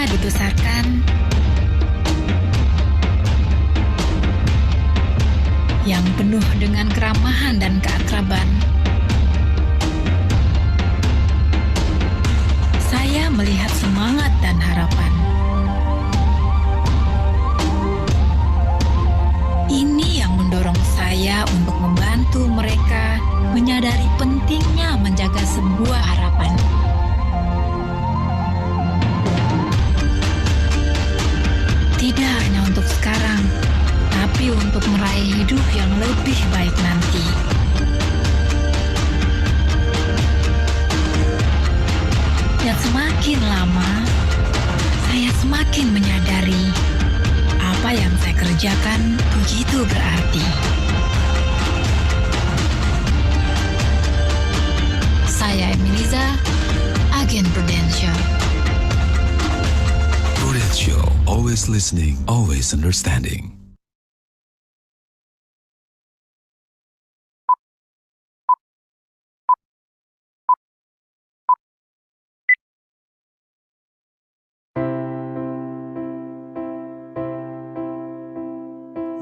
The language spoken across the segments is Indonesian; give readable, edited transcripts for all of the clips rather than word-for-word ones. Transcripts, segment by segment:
Saya dibesarkan yang penuh dengan keramahan dan keakraban. Saya melihat semangat dan harapan. Ini yang mendorong saya untuk membantu mereka menyadari pentingnya menjaga sebuah harapan. Tidak hanya untuk sekarang, tapi untuk meraih hidup yang lebih baik nanti. Dan semakin lama, saya semakin menyadari apa yang saya kerjakan begitu berarti. Saya Emiliza, agen Prudential. Prudential, always listening, always understanding.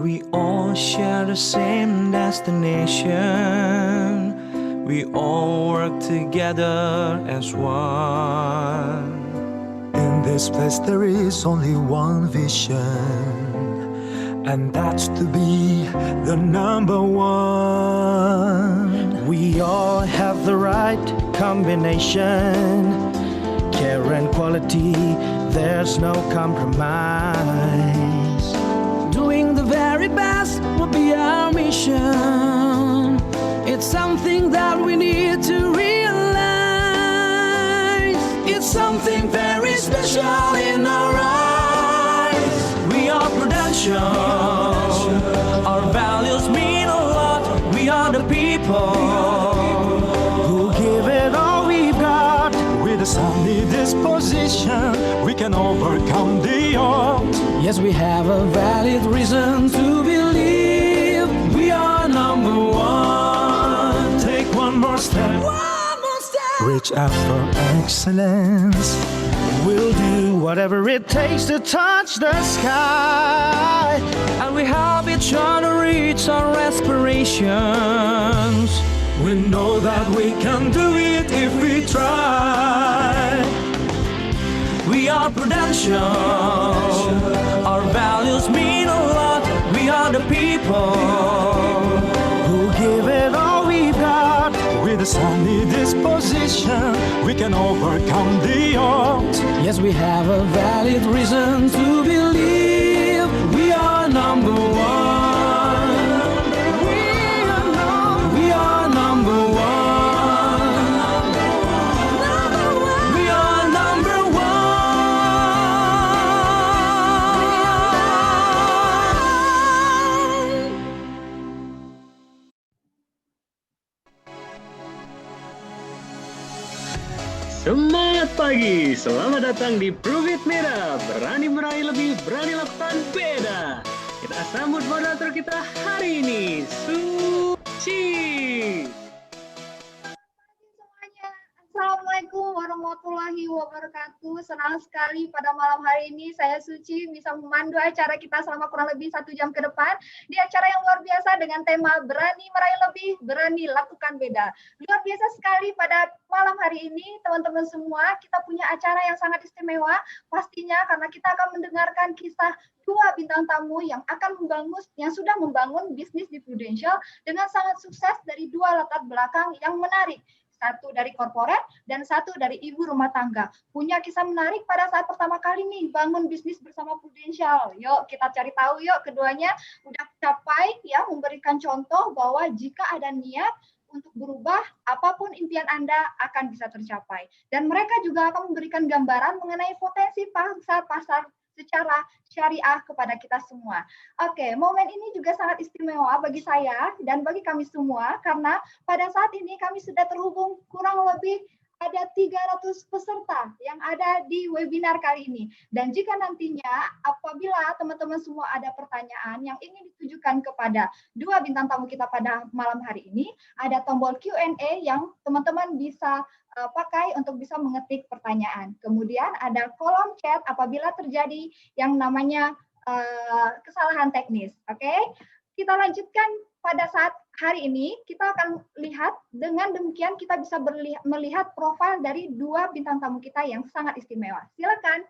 We all share the same destination. We all work together as one. In this place there is only one vision, and that's to be the number one. We all have the right combination. Care and quality, there's no compromise. Doing the very best will be our mission. It's something that we need to realize. It's something very special in our eyes. We are Prudential. Our values mean a lot. We are the people Who give it all we've got. With a sunny disposition, we can overcome the odds. Yes, we have a valid reason to believe we are number one. Take one more step. Reach out for excellence. We'll do whatever it takes to touch the sky. And we help each other reach our aspirations. We know that we can do it if we try. We are Prudential. Our values mean a lot. We are the people Who give it all we've got. With a sunny disposition, we can overcome the odds. Yes, we have a valid reason to believe we are number one. We are number one. We are number one. Semangat pagi, selamat datang di Prove It Merah. Berani meraih lebih, berani lakukan beda. Kita sambut moderator kita hari ini, Suci. Semuanya, Assalamualaikum warahmatullahi wabarakatuh. Senang sekali pada malam hari ini saya Suci bisa memandu acara kita selama kurang lebih 1 jam ke depan di acara yang luar biasa dengan tema berani meraih lebih, berani lakukan beda. Luar biasa sekali pada malam hari ini teman-teman semua, kita punya acara yang sangat istimewa pastinya karena kita akan mendengarkan kisah dua bintang tamu yang sudah membangun bisnis di Prudential dengan sangat sukses dari dua latar belakang yang menarik. Satu dari korporat dan satu dari ibu rumah tangga. Punya kisah menarik pada saat pertama kali nih bangun bisnis bersama Prudential. Yuk kita cari tahu yuk, keduanya udah capai ya, memberikan contoh bahwa jika ada niat untuk berubah, apapun impian Anda akan bisa tercapai. Dan mereka juga akan memberikan gambaran mengenai potensi pasar-pasar secara syariah kepada kita semua. Oke, momen ini juga sangat istimewa bagi saya dan bagi kami semua karena pada saat ini kami sudah terhubung kurang lebih ada 300 peserta yang ada di webinar kali ini. Dan jika nantinya apabila teman-teman semua ada pertanyaan yang ingin ditujukan kepada dua bintang tamu kita pada malam hari ini, ada tombol Q&A yang teman-teman bisa pakai untuk bisa mengetik pertanyaan. Kemudian ada kolom chat apabila terjadi yang namanya kesalahan teknis. Oke, kita lanjutkan pada saat hari ini. Kita akan lihat dengan demikian kita bisa melihat profil dari dua bintang tamu kita yang sangat istimewa. Silakan.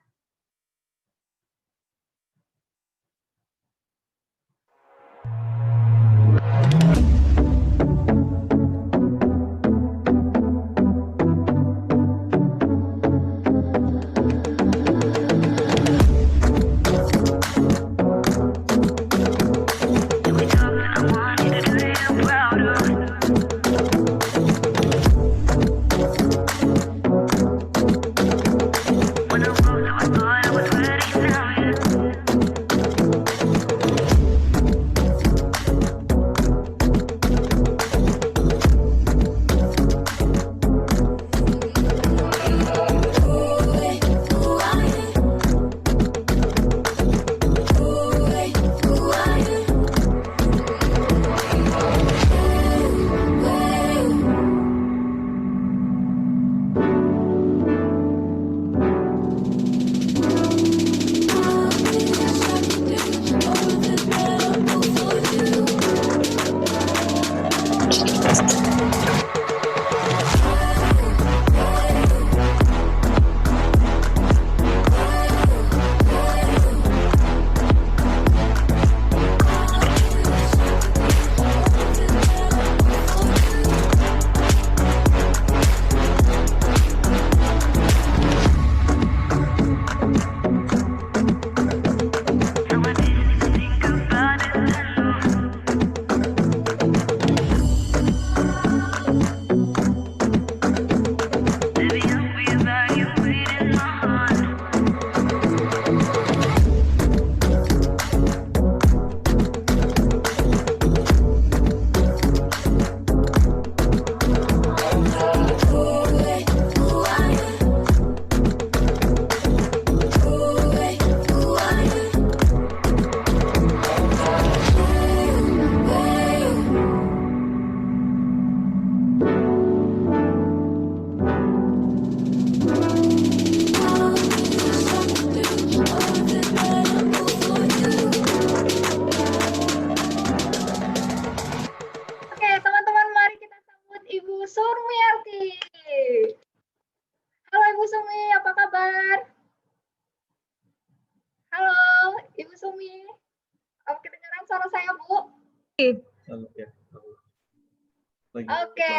Oke,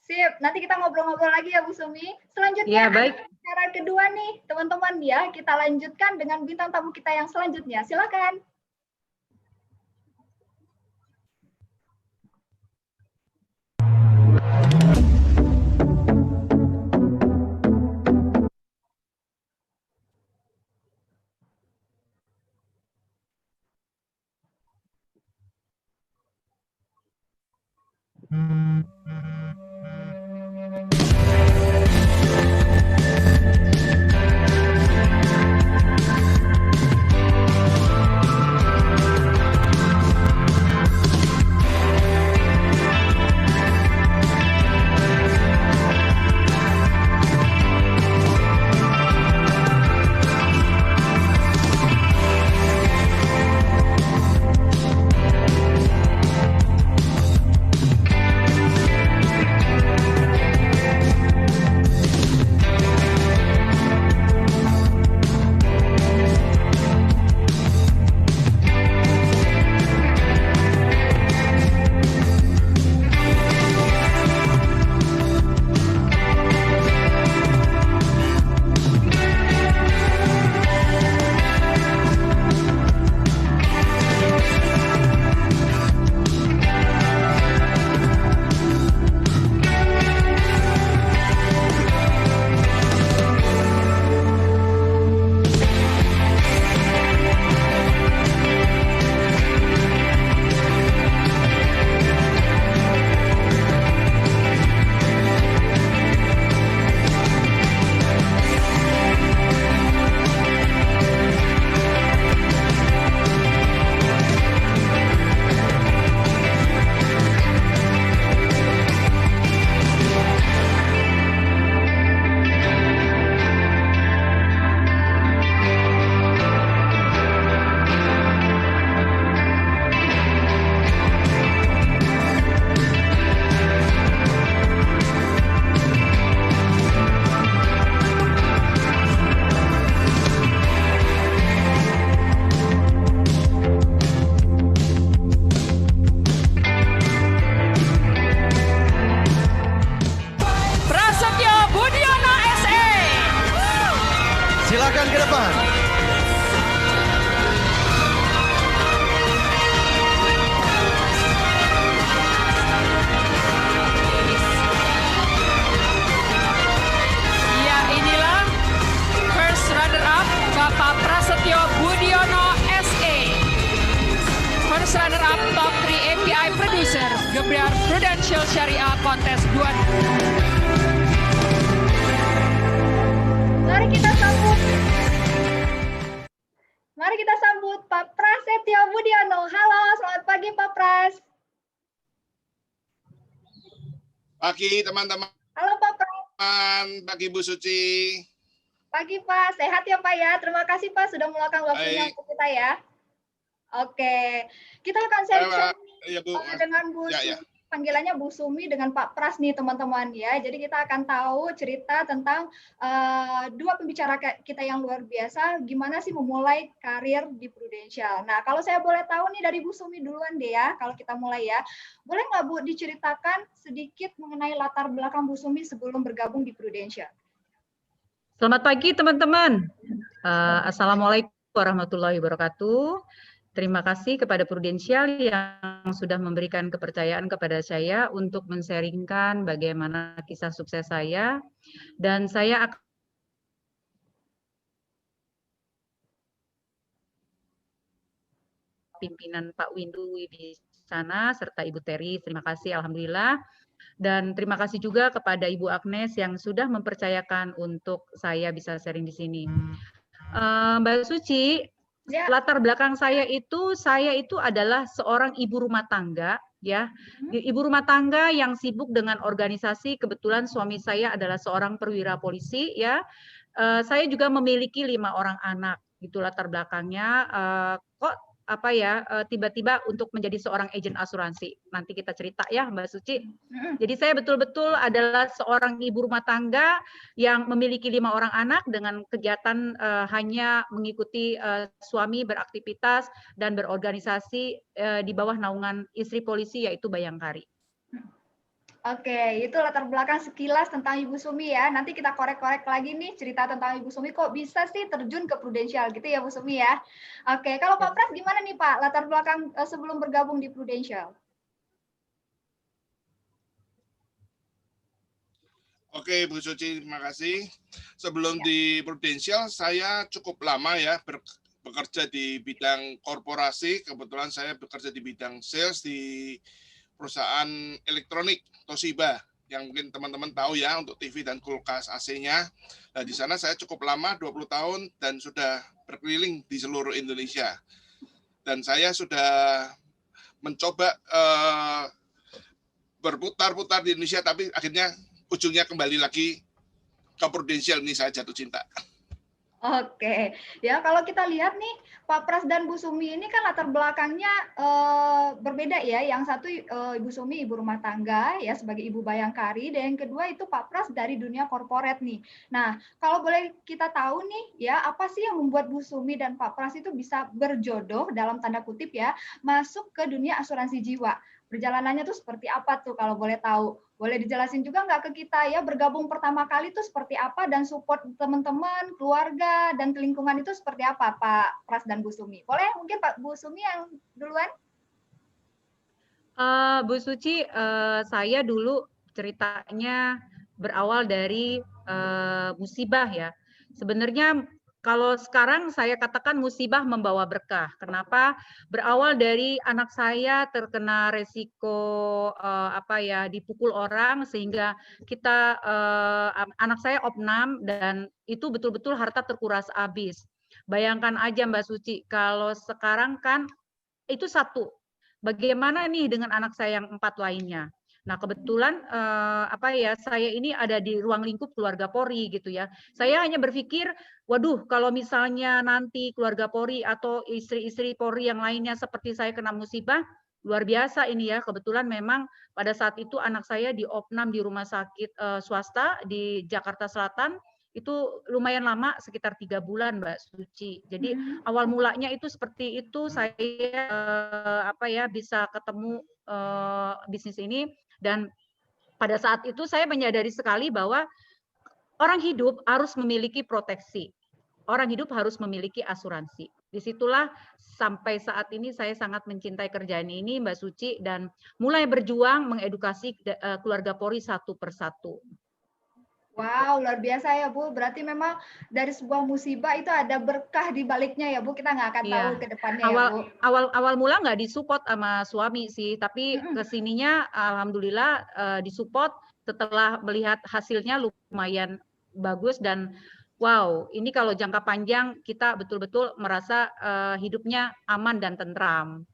sip. Nanti kita ngobrol-ngobrol lagi ya Bu Sumi. Selanjutnya, ya, baik. Cara kedua nih, teman-teman ya. Kita lanjutkan dengan bintang tamu kita yang selanjutnya. Silakan. ke depan. Ya, inilah first runner-up Bapak Prasetyo Budiono SE. First runner-up top 3 API producer Gebiar Prudential Syariah Kontes 2. Mari kita sambut Pak Prasetyo Budiono. Halo, selamat pagi Pak Pras. Pagi teman-teman, Halo Pak Pras. pagi Bu Suci. Pagi Pak, sehat ya Pak ya. Terima kasih Pak sudah meluangkan waktunya Baik. untuk kita ya. Oke, kita akan sharing Ya Bu. dengan Bu Ya, ya. Sumi. Panggilannya Bu Sumi dengan Pak Pras nih teman-teman ya. Jadi kita akan tahu cerita tentang dua pembicara kita yang luar biasa, gimana sih memulai karir di Prudential. Nah, kalau saya boleh tahu nih dari Bu Sumi duluan deh ya, kalau kita mulai ya. Boleh nggak Bu diceritakan sedikit mengenai latar belakang Bu Sumi sebelum bergabung di Prudential? Selamat pagi teman-teman. Assalamualaikum warahmatullahi wabarakatuh. Terima kasih kepada Prudential yang sudah memberikan kepercayaan kepada saya untuk men-sharingkan bagaimana kisah sukses saya. Dan saya akan pimpinan Pak Windu Wibisana serta Ibu Teri. Terima kasih, Alhamdulillah. Dan terima kasih juga kepada Ibu Agnes yang sudah mempercayakan untuk saya bisa sharing di sini. Mbak Suci, Ya. latar belakang saya itu adalah seorang ibu rumah tangga, ya. Ibu rumah tangga yang sibuk dengan organisasi. Kebetulan suami saya adalah seorang perwira polisi, ya. Saya juga memiliki 5 orang anak. Itu latar belakangnya. Kok tiba-tiba untuk menjadi seorang agen asuransi. Nanti kita cerita ya Mbak Suci. Jadi saya betul-betul adalah seorang ibu rumah tangga yang memiliki 5 orang anak dengan kegiatan hanya mengikuti suami beraktivitas dan berorganisasi di bawah naungan istri polisi yaitu Bayangkari. Oke, itu latar belakang sekilas tentang Ibu Sumi ya. Nanti kita korek-korek lagi nih cerita tentang Ibu Sumi kok bisa sih terjun ke Prudential gitu ya Bu Sumi ya. Oke, kalau Pak Pras gimana nih Pak latar belakang sebelum bergabung di Prudential? Oke Bu Suci, terima kasih. Sebelum di Prudential, saya cukup lama ya bekerja di bidang korporasi. Kebetulan saya bekerja di bidang sales di perusahaan elektronik Toshiba yang mungkin teman-teman tahu ya untuk TV dan kulkas AC-nya. Nah, di sana saya cukup lama 20 tahun dan sudah berkeliling di seluruh Indonesia. Dan saya sudah mencoba berputar-putar di Indonesia tapi akhirnya ujungnya kembali lagi ke Prudential, ini saya jatuh cinta. Oke, ya kalau kita lihat nih Pak Pras dan Bu Sumi ini kan latar belakangnya berbeda ya. Yang satu Ibu Sumi ibu rumah tangga ya sebagai ibu Bayangkari, dan yang kedua itu Pak Pras dari dunia korporat nih. Nah, kalau boleh kita tahu nih ya, apa sih yang membuat Bu Sumi dan Pak Pras itu bisa berjodoh dalam tanda kutip ya masuk ke dunia asuransi jiwa? Perjalanannya tuh seperti apa tuh kalau boleh tahu? Boleh dijelasin juga nggak ke kita ya, bergabung pertama kali itu seperti apa dan support teman-teman, keluarga, dan lingkungan itu seperti apa Pak Pras dan Bu Sumi? Boleh mungkin Pak Bu Sumi yang duluan? Bu Suci, saya dulu ceritanya berawal dari musibah ya. Sebenarnya kalau sekarang saya katakan musibah membawa berkah. Kenapa? Berawal dari anak saya terkena resiko dipukul orang sehingga kita anak saya opnam dan itu betul-betul harta terkuras habis. Bayangkan aja Mbak Suci, kalau sekarang kan itu satu. Bagaimana nih dengan anak saya yang 4 lainnya? Nah, kebetulan saya ini ada di ruang lingkup keluarga Polri gitu ya. Saya hanya berpikir, waduh, kalau misalnya nanti keluarga Polri atau istri-istri Polri yang lainnya seperti saya kena musibah, luar biasa ini ya. Kebetulan memang pada saat itu anak saya diopnam di rumah sakit swasta di Jakarta Selatan. Itu lumayan lama, sekitar 3 bulan Mbak Suci. Jadi awal mulanya itu seperti itu, saya bisa ketemu bisnis ini. Dan pada saat itu saya menyadari sekali bahwa orang hidup harus memiliki proteksi. orang hidup harus memiliki asuransi. Disitulah sampai saat ini saya sangat mencintai kerjaan ini, Mbak Suci, dan mulai berjuang mengedukasi keluarga Polri satu persatu. Wow, luar biasa ya Bu. Berarti memang dari sebuah musibah itu ada berkah di baliknya ya Bu. Kita nggak akan tahu Iya. ke depannya ya Bu. Awal mula nggak disupport sama suami sih, tapi kesininya alhamdulillah disupport setelah melihat hasilnya lumayan bagus dan wow, ini kalau jangka panjang kita betul-betul merasa hidupnya aman dan tentram.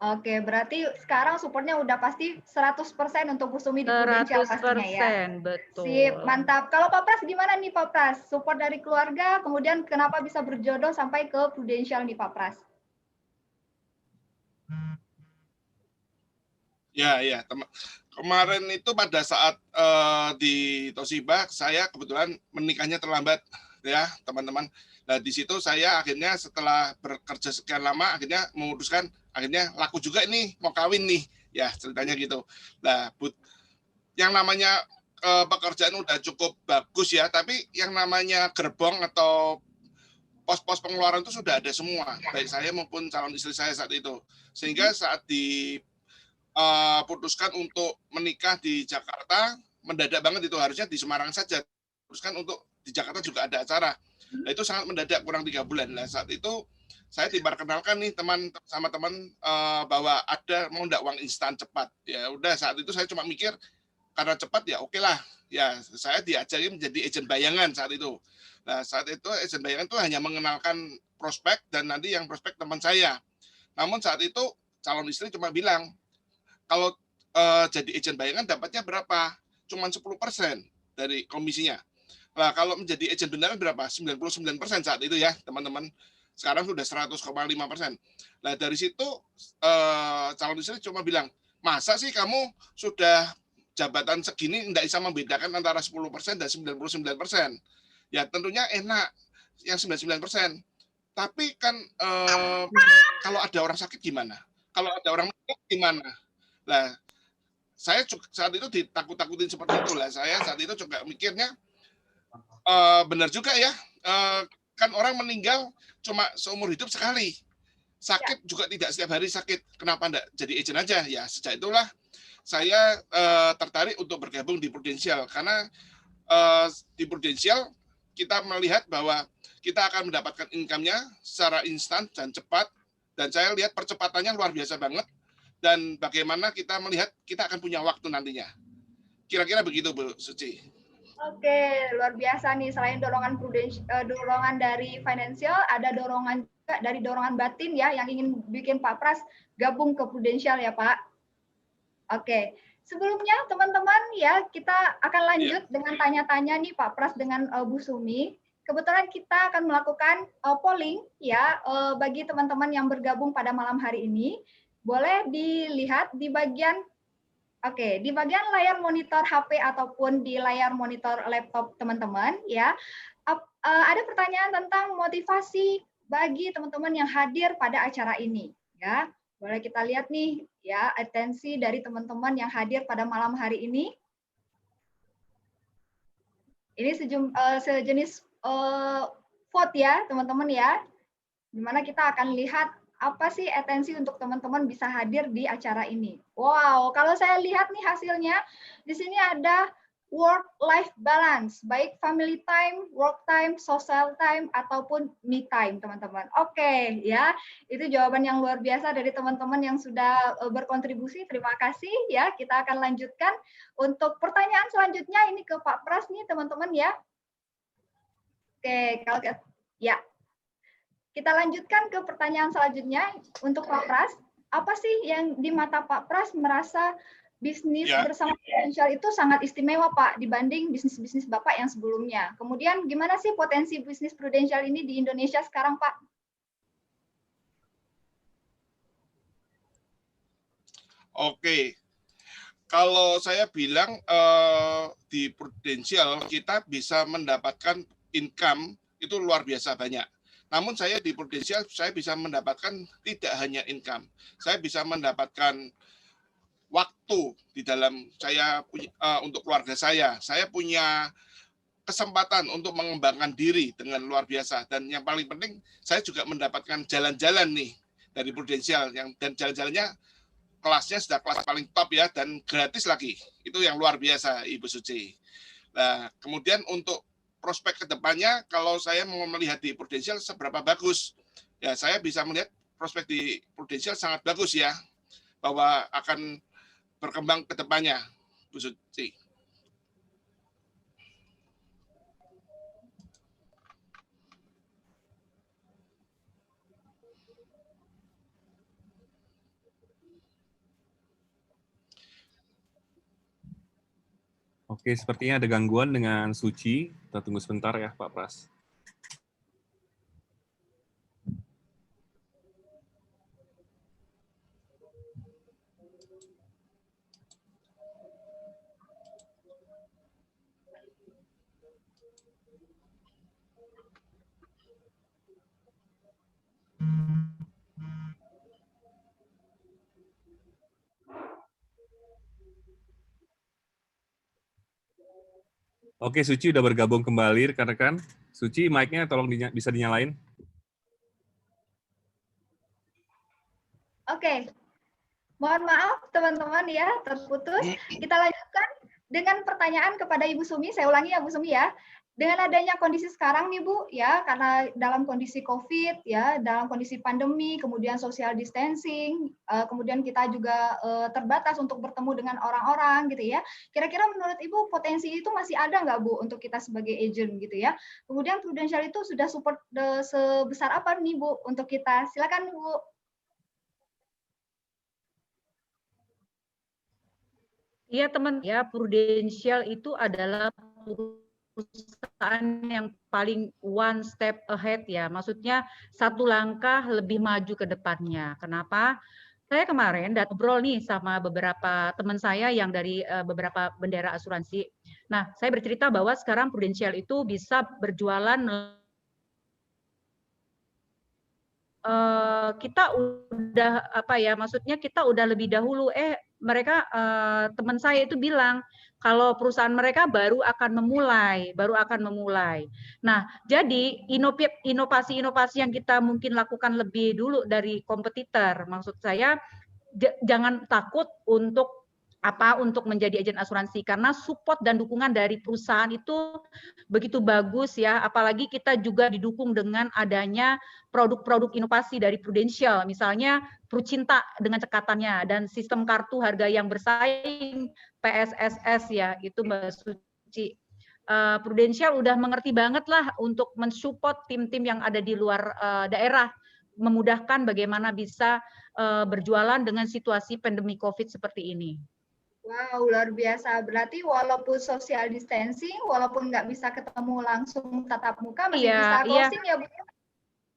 Oke, berarti sekarang supportnya udah pasti 100% untuk Bu Sumi di Prudential pastinya ya. 100%, betul. Sip, mantap. Kalau Pak Pras gimana nih Pak Pras? Support dari keluarga, kemudian kenapa bisa berjodoh sampai ke Prudential nih Pak Pras? Ya, kemarin itu pada saat di Toshiba, saya kebetulan menikahnya terlambat, ya teman-teman. Nah di situ saya akhirnya setelah bekerja sekian lama, akhirnya memutuskan, akhirnya laku juga nih, mau kawin nih, ya ceritanya gitu. Nah, yang namanya pekerjaan udah cukup bagus ya, tapi yang namanya gerbong atau pos-pos pengeluaran itu sudah ada semua, baik saya maupun calon istri saya saat itu. Sehingga saat putuskan untuk menikah di Jakarta, mendadak banget itu, harusnya di Semarang saja. Putuskan untuk di Jakarta juga ada acara. Nah, itu sangat mendadak, kurang 3 bulan. Nah, saat itu saya diperkenalkan nih teman bahwa ada mau enggak uang instan cepat. Ya udah, saat itu saya cuma mikir karena cepat ya oke lah. Ya, saya diajari menjadi agen bayangan saat itu. Nah, saat itu agen bayangan itu hanya mengenalkan prospek dan nanti yang prospek teman saya. Namun saat itu calon istri cuma bilang, kalau jadi agen bayangan dapatnya berapa? Cuman 10% dari komisinya. Nah, kalau menjadi agen beneran berapa? 99% saat itu ya, teman-teman. Sekarang sudah 100,5%. Nah, dari situ calon istri cuma bilang, masa sih kamu sudah jabatan segini tidak bisa membedakan antara 10% dan 99%? Ya, tentunya enak yang 99%. Tapi kan kalau ada orang sakit gimana? Kalau ada orang sakit gimana? Nah, saya saat itu ditakut-takutin seperti itu lah. Saya saat itu juga mikirnya, benar juga ya, kan orang meninggal cuma seumur hidup sekali. Sakit juga tidak setiap hari sakit. Kenapa enggak jadi agent aja? Ya, sejak itulah saya tertarik untuk bergabung di Prudential. Karena di Prudential kita melihat bahwa kita akan mendapatkan income-nya secara instan dan cepat. Dan saya lihat percepatannya luar biasa banget. Dan bagaimana kita melihat kita akan punya waktu nantinya. Kira-kira begitu, Bu Suci. Oke, luar biasa nih. Selain dorongan dorongan dari financial, ada dorongan juga dari dorongan batin ya, yang ingin bikin Pak Pras gabung ke Prudential ya Pak. Oke, sebelumnya teman-teman ya, kita akan lanjut dengan tanya-tanya nih Pak Pras dengan Bu Sumi. Kebetulan kita akan melakukan polling ya bagi teman-teman yang bergabung pada malam hari ini. Boleh dilihat di bagian di bagian layar monitor HP ataupun di layar monitor laptop teman-teman ya. Ada pertanyaan tentang motivasi bagi teman-teman yang hadir pada acara ini ya. Boleh kita lihat nih ya, atensi dari teman-teman yang hadir pada malam hari ini. Ini sejenis vote ya, teman-teman ya. Dimana kita akan lihat apa sih atensi untuk teman-teman bisa hadir di acara ini. Wow, kalau saya lihat nih hasilnya, di sini ada work-life balance, baik family time, work time, social time, ataupun me time, teman-teman. Oke, ya, itu jawaban yang luar biasa dari teman-teman yang sudah berkontribusi. Terima kasih, ya. Kita akan lanjutkan untuk pertanyaan selanjutnya ini ke Pak Pras nih, teman-teman ya. Oke, kalau ya. Kita lanjutkan ke pertanyaan selanjutnya untuk Pak Pras. Apa sih yang di mata Pak Pras merasa bisnis bersama Prudential itu sangat istimewa Pak dibanding bisnis-bisnis Bapak yang sebelumnya? Kemudian gimana sih potensi bisnis Prudential ini di Indonesia sekarang Pak? Oke, kalau saya bilang di Prudential kita bisa mendapatkan income itu luar biasa banyak. Namun saya di Prudential, saya bisa mendapatkan tidak hanya income. Saya bisa mendapatkan waktu di dalam saya untuk keluarga saya. Saya punya kesempatan untuk mengembangkan diri dengan luar biasa. Dan yang paling penting, saya juga mendapatkan jalan-jalan nih dari Prudential, dan jalan-jalannya kelasnya sudah kelas paling top ya, dan gratis lagi. Itu yang luar biasa, Ibu Suci. Nah, kemudian untuk prospek kedepannya, kalau saya mau melihat di Prudential seberapa bagus, ya saya bisa melihat prospek di Prudential sangat bagus ya, bahwa akan berkembang kedepannya, Bu Suci. Oke, sepertinya ada gangguan dengan Suci. Kita tunggu sebentar ya, Pak Pras. Oke, Suci udah bergabung kembali, rekan-rekan. Suci, mic-nya tolong bisa dinyalain. Oke, mohon maaf teman-teman ya, terputus. Kita lanjutkan dengan pertanyaan kepada Ibu Sumi. Saya ulangi ya Bu Sumi ya. Dengan adanya kondisi sekarang nih Bu, ya, karena dalam kondisi COVID, ya, dalam kondisi pandemi, kemudian social distancing, kemudian kita juga terbatas untuk bertemu dengan orang-orang, gitu ya. Kira-kira menurut Ibu potensi itu masih ada nggak Bu untuk kita sebagai agent, gitu ya? Kemudian Prudential itu sudah support sebesar apa nih Bu untuk kita? Silakan Bu. Iya teman, ya Prudential itu adalah perusahaan yang paling one step ahead ya, maksudnya satu langkah lebih maju ke depannya. Kenapa? Saya kemarin ngobrol nih sama beberapa teman saya yang dari beberapa bendera asuransi. Nah, saya bercerita bahwa sekarang Prudential itu bisa berjualan kita udah apa ya, maksudnya kita udah lebih dahulu mereka teman saya itu bilang kalau perusahaan mereka baru akan memulai. Nah, jadi inovasi-inovasi yang kita mungkin lakukan lebih dulu dari kompetitor, maksud saya jangan takut untuk menjadi agen asuransi, karena support dan dukungan dari perusahaan itu begitu bagus ya, apalagi kita juga didukung dengan adanya produk-produk inovasi dari Prudential, misalnya Prucinta dengan cekatannya dan sistem kartu harga yang bersaing PSSS ya, itu Mbak Suci. Prudential udah mengerti banget lah untuk mensupport tim-tim yang ada di luar daerah, memudahkan bagaimana bisa berjualan dengan situasi pandemi COVID seperti ini. Wow, luar biasa. Berarti walaupun social distancing, walaupun nggak bisa ketemu langsung tatap muka, masih bisa closing ya Bu?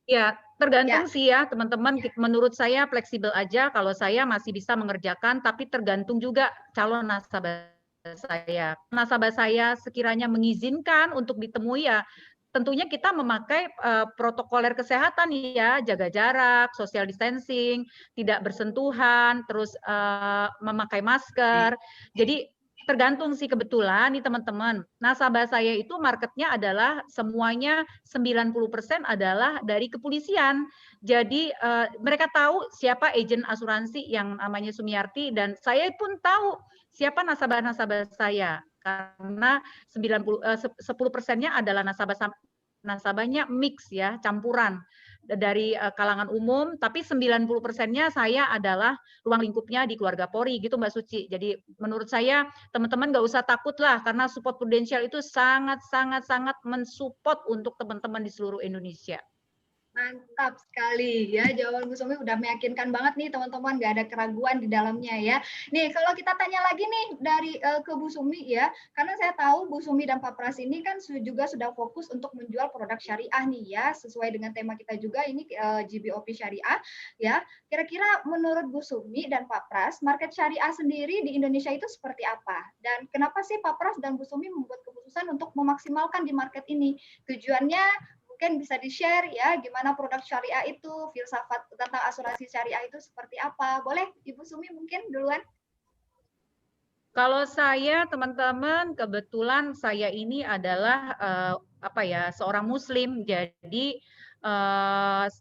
Ya, tergantung sih ya teman-teman. Menurut saya fleksibel aja. Kalau saya masih bisa mengerjakan, tapi tergantung juga calon nasabah saya. Nasabah saya sekiranya mengizinkan untuk ditemui ya, tentunya kita memakai protokoler kesehatan ya, jaga jarak, social distancing, tidak bersentuhan, terus memakai masker. Jadi tergantung sih, kebetulan nih teman-teman, nasabah saya itu marketnya adalah semuanya 90% adalah dari kepolisian. Jadi mereka tahu siapa agen asuransi yang namanya Sumiarti, dan saya pun tahu siapa nasabah-nasabah saya, karena 10%-nya adalah nasabahnya mix ya, campuran dari kalangan umum, tapi 90%-nya saya adalah ruang lingkupnya di keluarga Polri gitu Mbak Suci. Jadi menurut saya teman-teman nggak usah takut lah, karena support Prudential itu sangat mensupport untuk teman-teman di seluruh Indonesia. Mantap sekali ya, jawaban Bu Sumi udah meyakinkan banget nih teman-teman, nggak ada keraguan di dalamnya ya. Nih kalau kita tanya lagi nih dari ke Bu Sumi ya, karena saya tahu Bu Sumi dan Pak Pras ini kan juga sudah fokus untuk menjual produk syariah nih ya, sesuai dengan tema kita juga ini GBOP syariah ya. Kira-kira menurut Bu Sumi dan Pak Pras, market syariah sendiri di Indonesia itu seperti apa? Dan kenapa sih Pak Pras dan Bu Sumi membuat keputusan untuk memaksimalkan di market ini? Tujuannya mungkin bisa di-share ya, gimana produk syariah itu, filsafat tentang asuransi syariah itu seperti apa. Boleh Ibu Sumi mungkin duluan? Kalau saya, teman-teman, kebetulan saya ini adalah seorang Muslim, jadi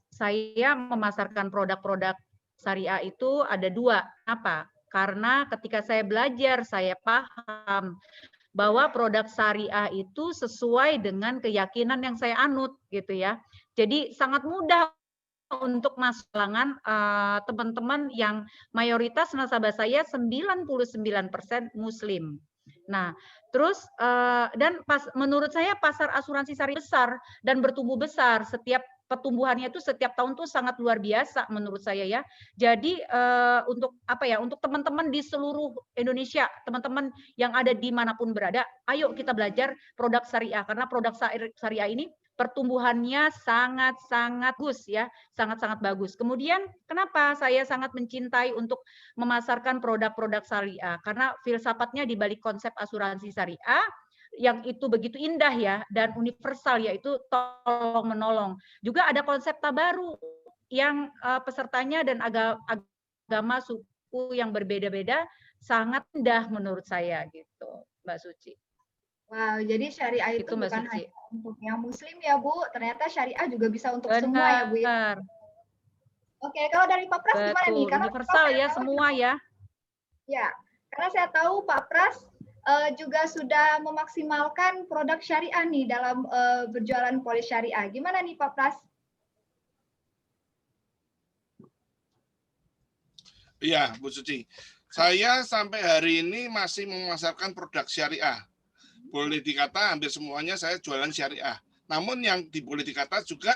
saya memasarkan produk-produk syariah itu ada 2. Apa? Karena ketika saya belajar, saya paham bahwa produk syariah itu sesuai dengan keyakinan yang saya anut, gitu ya. Jadi sangat mudah untuk masuk kalangan teman-teman yang mayoritas nasabah saya 99% Muslim. Nah, terus dan menurut saya pasar asuransi syariah besar dan bertumbuh besar. Setiap pertumbuhannya itu setiap tahun tuh sangat luar biasa menurut saya ya. Jadi untuk teman-teman di seluruh Indonesia, teman-teman yang ada dimanapun berada, ayo kita belajar produk syariah karena produk syariah ini pertumbuhannya sangat-sangat bagus ya, sangat-sangat bagus. Kemudian kenapa saya sangat mencintai untuk memasarkan produk-produk syariah? Karena filsafatnya di balik konsep asuransi syariah yang itu begitu indah ya dan universal, yaitu tolong menolong. Juga ada konsep tabaru yang pesertanya dan agama suku yang berbeda-beda sangat indah menurut saya gitu, Mbak Suci. Wow, jadi syariah itu Mbak bukan Suci. hanya untuk yang Muslim ya Bu, ternyata syariah juga bisa untuk semua ya Bu. Benar. Oke, kalau dari Pak Pras gimana nih? Karena universal ya semua ya. Ya, karena saya tahu Pak Pras juga sudah memaksimalkan produk syariah nih dalam berjualan polis syariah. Gimana nih Pak Pras? Iya, Bu Suci. Saya sampai hari ini masih memasarkan produk syariah. Boleh dikata hampir semuanya saya jualan syariah. Namun yang boleh dikata juga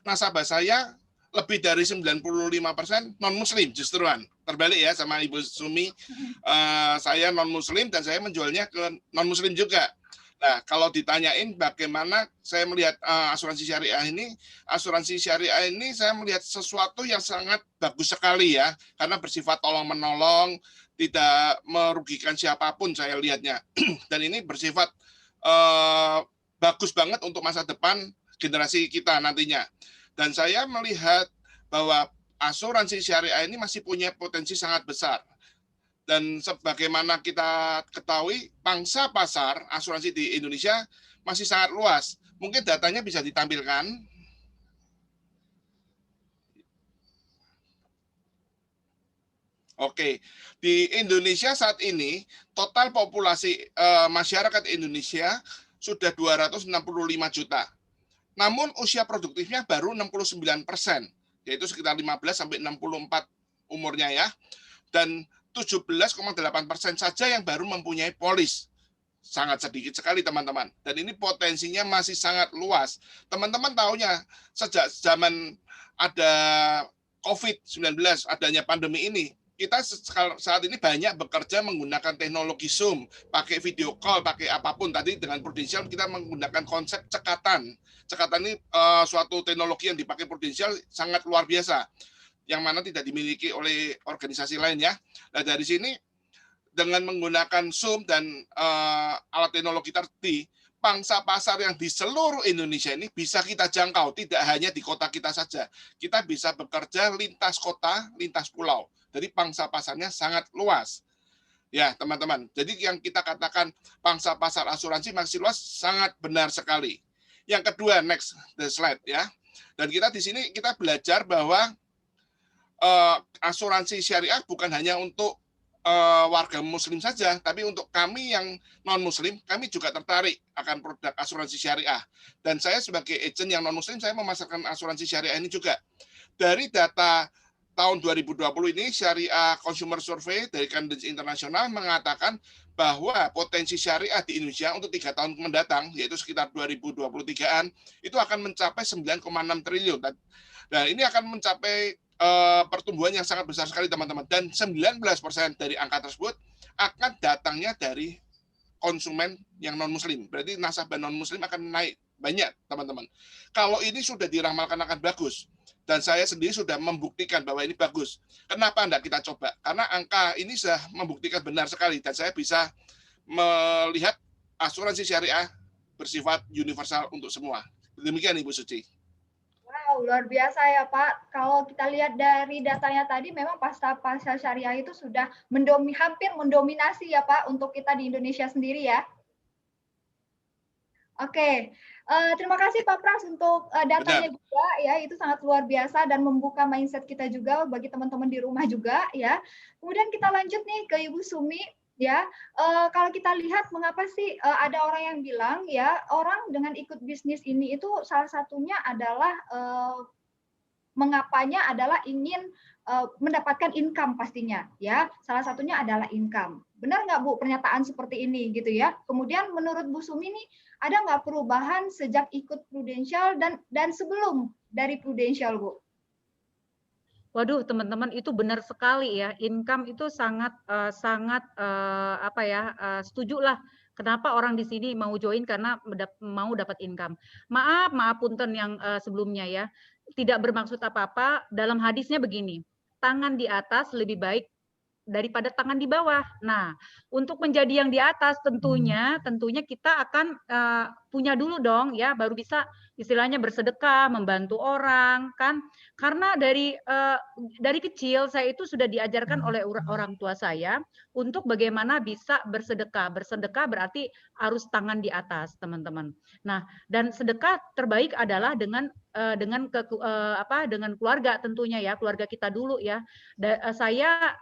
nasabah saya lebih dari 95% non-muslim justruan. Terbalik ya sama Ibu Sumi, saya non-muslim dan saya menjualnya ke non-muslim juga. Nah, kalau ditanyain bagaimana saya melihat asuransi syariah ini saya melihat sesuatu yang sangat bagus sekali ya, karena bersifat tolong-menolong, tidak merugikan siapapun saya lihatnya. Dan ini bersifat bagus banget untuk masa depan generasi kita nantinya. Dan saya melihat bahwa asuransi syariah ini masih punya potensi sangat besar. Dan sebagaimana kita ketahui, pangsa pasar asuransi di Indonesia masih sangat luas. Mungkin datanya bisa ditampilkan. Oke, di Indonesia saat ini total populasi masyarakat Indonesia sudah 265 juta. Namun usia produktifnya baru 69%, yaitu sekitar 15 sampai 64 umurnya ya. Dan 17,8% saja yang baru mempunyai polis. Sangat sedikit sekali teman-teman. Dan ini potensinya masih sangat luas. Teman-teman tahunya sejak zaman ada COVID-19, adanya pandemi ini, kita saat ini banyak bekerja menggunakan teknologi Zoom, pakai video call, pakai apapun. Tadi dengan Prudential kita menggunakan konsep cekatan. Cekatan ini suatu teknologi yang dipakai Prudential sangat luar biasa, yang mana tidak dimiliki oleh organisasi lain ya. Nah dari sini dengan menggunakan Zoom dan alat teknologi tadi, pangsa pasar yang di seluruh Indonesia ini bisa kita jangkau, tidak hanya di kota kita saja. Kita bisa bekerja lintas kota, lintas pulau. Jadi pangsa pasarnya sangat luas. Ya, teman-teman. Jadi yang kita katakan pangsa pasar asuransi masih luas sangat benar sekali. Yang kedua, next the slide ya. Dan kita di sini kita belajar bahwa asuransi syariah bukan hanya untuk warga muslim saja, tapi untuk kami yang non-muslim, kami juga tertarik akan produk asuransi syariah. Dan saya sebagai agent yang non-muslim, saya memasarkan asuransi syariah ini juga. Dari data tahun 2020 ini, Syariah Consumer Survey dari Candence International mengatakan bahwa potensi syariah di Indonesia untuk 3 tahun mendatang, yaitu sekitar 2023-an, itu akan mencapai 9,6 triliun. Dan ini akan mencapai pertumbuhan yang sangat besar sekali teman-teman, dan 19% dari angka tersebut akan datangnya dari konsumen yang non-muslim. Berarti nasabah non-muslim akan naik banyak teman-teman. Kalau ini sudah diramalkan akan bagus, dan saya sendiri sudah membuktikan bahwa ini bagus. Kenapa enggak kita coba? Karena angka ini sudah membuktikan benar sekali, dan saya bisa melihat asuransi syariah bersifat universal untuk semua. Demikian Ibu Suci. Wow, luar biasa ya Pak. Kalau kita lihat dari datanya tadi, memang pasar syariah itu sudah hampir mendominasi ya Pak untuk kita di Indonesia sendiri ya. Oke, terima kasih Pak Pras untuk datanya juga ya, itu sangat luar biasa dan membuka mindset kita juga bagi teman-teman di rumah juga ya. Kemudian kita lanjut nih ke Ibu Sumi ya. Kalau kita lihat mengapa sih ada orang yang bilang ya, orang dengan ikut bisnis ini itu salah satunya adalah mengapanya adalah ingin mendapatkan income pastinya ya. Salah satunya adalah income. Benar nggak Bu pernyataan seperti ini gitu ya? Kemudian menurut Bu Sumi nih ada nggak perubahan sejak ikut Prudential dan sebelum dari Prudential Bu? Waduh, teman-teman itu benar sekali ya. Income itu sangat setuju lah. Kenapa orang di sini mau join karena mau dapat income. Maaf punten yang sebelumnya ya. Tidak bermaksud apa-apa. Dalam hadisnya begini, tangan di atas lebih baik daripada tangan di bawah. Nah, untuk menjadi yang di atas tentunya kita akan punya dulu dong ya, baru bisa istilahnya bersedekah, membantu orang kan. Karena dari kecil saya itu sudah diajarkan oleh orang tua saya untuk bagaimana bisa bersedekah. Bersedekah berarti harus tangan di atas, teman-teman. Nah, dan sedekah terbaik adalah dengan keluarga tentunya ya, keluarga kita dulu ya. Saya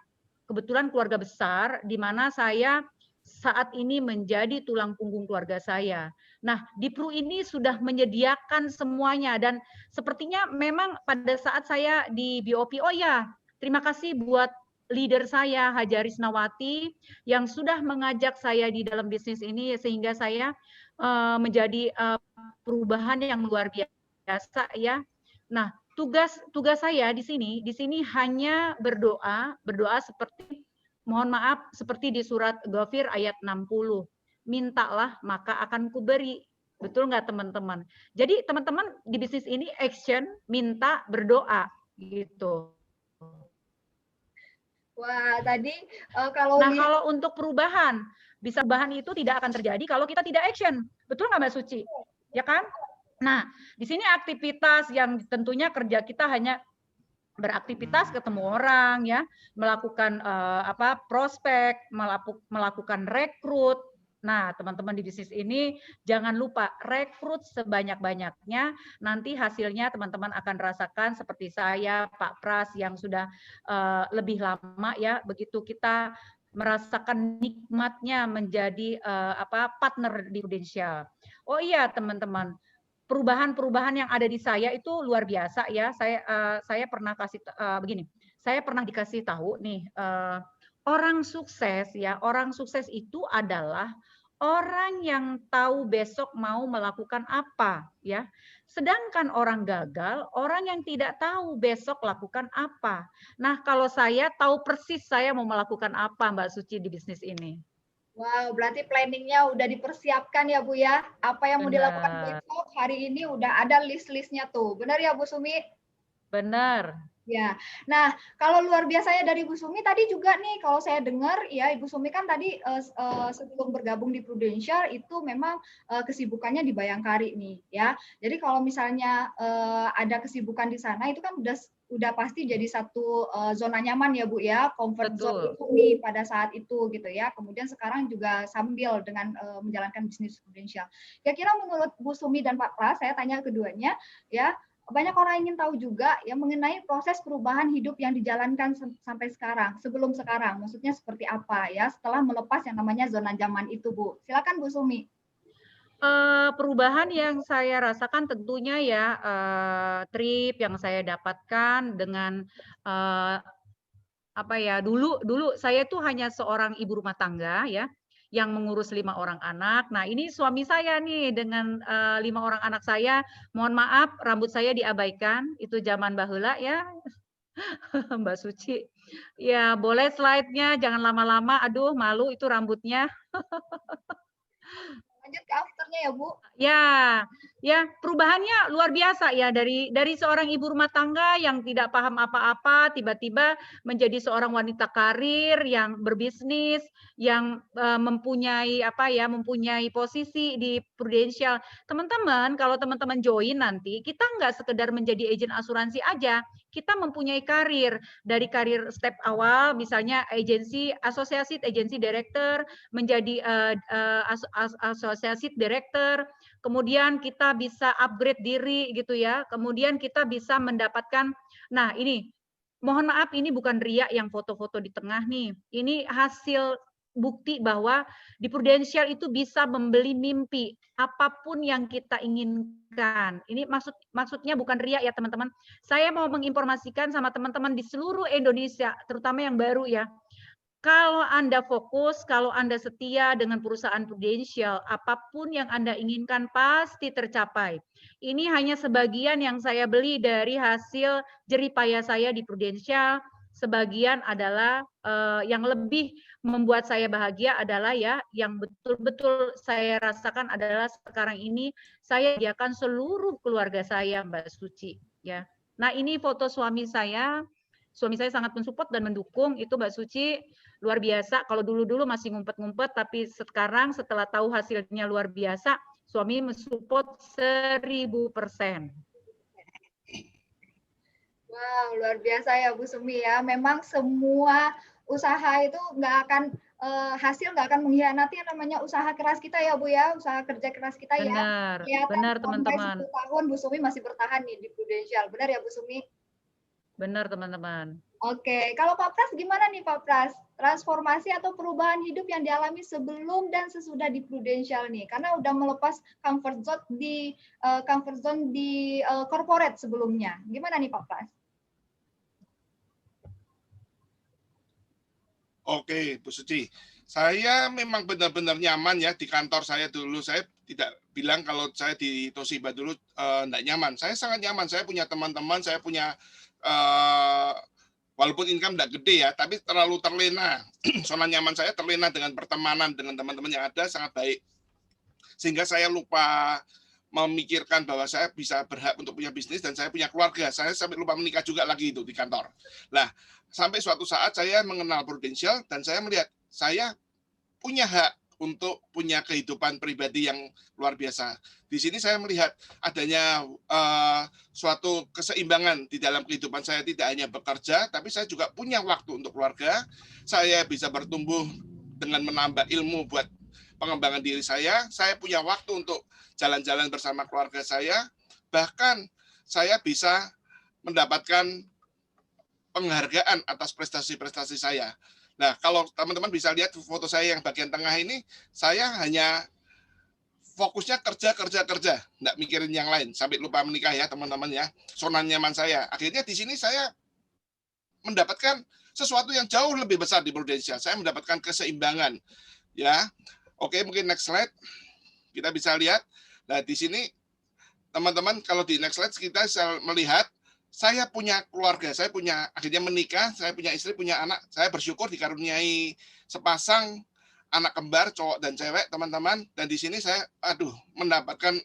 kebetulan keluarga besar di mana saya saat ini menjadi tulang punggung keluarga saya. Nah, di Pru ini sudah menyediakan semuanya dan sepertinya memang pada saat saya di BOP, oh ya, terima kasih buat leader saya Haja Risnawati yang sudah mengajak saya di dalam bisnis ini sehingga saya menjadi perubahan yang luar biasa ya. Nah, tugas saya di sini hanya berdoa seperti mohon maaf seperti di surat Ghafir ayat 60. Mintalah maka akan kuberi. Betul nggak teman-teman? Jadi teman-teman di bisnis ini action, minta, berdoa gitu. Wah, tadi kalau untuk perubahan, perubahan itu tidak akan terjadi kalau kita tidak action. Betul nggak Mbak Suci? Ya kan? Nah, di sini aktivitas yang tentunya kerja kita hanya beraktivitas, ketemu orang ya, melakukan prospek, melakukan rekrut. Nah, teman-teman di bisnis ini jangan lupa rekrut sebanyak-banyaknya. Nanti hasilnya teman-teman akan rasakan seperti saya, Pak Pras yang sudah lebih lama ya. Begitu kita merasakan nikmatnya menjadi partner di Prudential. Oh iya, teman-teman. Perubahan-perubahan yang ada di saya itu luar biasa ya. Saya pernah begini. Saya pernah dikasih tahu nih orang sukses ya. Orang sukses itu adalah orang yang tahu besok mau melakukan apa ya. Sedangkan orang gagal, orang yang tidak tahu besok lakukan apa. Nah, kalau saya tahu persis saya mau melakukan apa Mbak Suci di bisnis ini. Wow, berarti planningnya udah dipersiapkan ya Bu ya. Apa yang mau dilakukan besok, hari ini udah ada list-listnya tuh. Benar ya Bu Sumi? Benar. Ya, nah kalau luar biasanya dari Bu Sumi tadi juga nih, kalau saya dengar ya Ibu Sumi kan tadi sebelum bergabung di Prudential itu memang kesibukannya di Bayangkari nih ya. Jadi kalau misalnya ada kesibukan di sana itu kan udah pasti jadi satu zona nyaman ya Bu ya, comfort zone itu pada saat itu gitu ya. Kemudian sekarang juga sambil dengan menjalankan bisnis Prudential. Kira-kira menurut Bu Sumi dan Pak Pras, saya tanya keduanya ya, banyak orang ingin tahu juga ya mengenai proses perubahan hidup yang dijalankan sampai sekarang, sebelum sekarang, maksudnya seperti apa ya setelah melepas yang namanya zona nyaman itu Bu. Silakan Bu Sumi. Perubahan yang saya rasakan tentunya ya trip yang saya dapatkan dengan dulu saya tuh hanya seorang ibu rumah tangga ya yang mengurus 5 orang anak. Nah, ini suami saya nih dengan 5 orang anak saya. Mohon maaf rambut saya diabaikan, itu zaman baheula ya. Mbak Suci. Ya, boleh slide-nya jangan lama-lama. Aduh, malu itu rambutnya. Lanjut ke afternya perubahannya ya Bu? Ya, perubahannya luar biasa ya dari seorang ibu rumah tangga yang tidak paham apa-apa tiba-tiba menjadi seorang wanita karir yang berbisnis, yang mempunyai posisi di Prudential. Teman-teman, kalau teman-teman join nanti, kita nggak sekedar menjadi agen asuransi aja, kita mempunyai karir dari karir step awal, misalnya associate agency director, menjadi associate director, kemudian kita bisa upgrade diri gitu ya, kemudian kita bisa mendapatkan, nah ini, mohon maaf ini bukan riak yang foto-foto di tengah nih, ini hasil bukti bahwa di Prudential itu bisa membeli mimpi apapun yang kita inginkan. Ini maksudnya bukan riak ya teman-teman. Saya mau menginformasikan sama teman-teman di seluruh Indonesia, terutama yang baru ya. Kalau Anda fokus, kalau Anda setia dengan perusahaan Prudential, apapun yang Anda inginkan pasti tercapai. Ini hanya sebagian yang saya beli dari hasil jeripaya saya di Prudential. Sebagian adalah yang lebih membuat saya bahagia adalah ya, yang betul-betul saya rasakan adalah sekarang ini saya sediakan seluruh keluarga saya, Mbak Suci. Ya. Nah ini foto suami saya sangat mensupport dan mendukung, itu Mbak Suci luar biasa. Kalau dulu-dulu masih ngumpet-ngumpet, tapi sekarang setelah tahu hasilnya luar biasa, suami mensupport 1000%. Wow, luar biasa ya Bu Sumi ya. Memang semua usaha itu nggak akan hasil nggak akan mengkhianati yang namanya usaha keras kita ya Bu ya, usaha kerja keras kita ya. Benar teman-teman. 10 tahun Bu Sumi masih bertahan nih di Prudential. Benar ya Bu Sumi? Benar teman-teman. Oke, kalau Pak Pras gimana nih Pak Pras? Transformasi atau perubahan hidup yang dialami sebelum dan sesudah di Prudential nih, karena udah melepas comfort zone di corporate sebelumnya. Gimana nih Pak Pras? Oke, Bu Suci. Saya memang benar-benar nyaman ya di kantor saya dulu. Saya tidak bilang kalau saya di Toshiba dulu enggak nyaman. Saya sangat nyaman. Saya punya teman-teman, saya punya walaupun income enggak gede ya, tapi terlalu terlena. Zona nyaman saya terlena dengan pertemanan dengan teman-teman yang ada sangat baik. Sehingga saya lupa memikirkan bahwa saya bisa berhak untuk punya bisnis dan saya punya keluarga. Saya sampai lupa menikah juga lagi itu di kantor. Nah, sampai suatu saat saya mengenal Prudential dan saya melihat saya punya hak untuk punya kehidupan pribadi yang luar biasa. Di sini saya melihat adanya suatu keseimbangan di dalam kehidupan saya, tidak hanya bekerja, tapi saya juga punya waktu untuk keluarga. Saya bisa bertumbuh dengan menambah ilmu buat pengembangan diri saya punya waktu untuk jalan-jalan bersama keluarga saya, bahkan saya bisa mendapatkan penghargaan atas prestasi-prestasi saya. Nah, kalau teman-teman bisa lihat foto saya yang bagian tengah ini, saya hanya fokusnya kerja, nggak mikirin yang lain, sampai lupa menikah ya teman-teman ya, zona nyaman saya. Akhirnya di sini saya mendapatkan sesuatu yang jauh lebih besar di Prudential. Saya mendapatkan keseimbangan, ya. Oke, mungkin next slide. Kita bisa lihat. Nah, di sini teman-teman kalau di next slide kita bisa melihat saya punya keluarga, saya punya akhirnya menikah, saya punya istri, punya anak. Saya bersyukur dikaruniai sepasang anak kembar cowok dan cewek, teman-teman. Dan di sini saya mendapatkan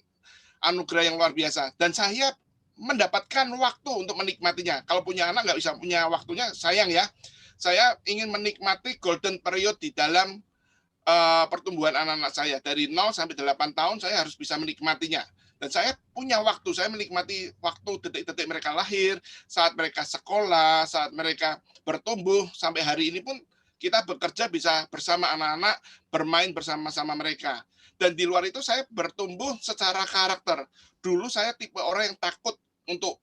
anugerah yang luar biasa dan saya mendapatkan waktu untuk menikmatinya. Kalau punya anak nggak bisa punya waktunya, sayang ya. Saya ingin menikmati golden period di dalam pertumbuhan anak-anak saya. Dari 0 sampai 8 tahun saya harus bisa menikmatinya. Dan saya punya waktu, saya menikmati waktu detik-detik mereka lahir, saat mereka sekolah, saat mereka bertumbuh, sampai hari ini pun kita bekerja bisa bersama anak-anak, bermain bersama-sama mereka. Dan di luar itu saya bertumbuh secara karakter. Dulu saya tipe orang yang takut untuk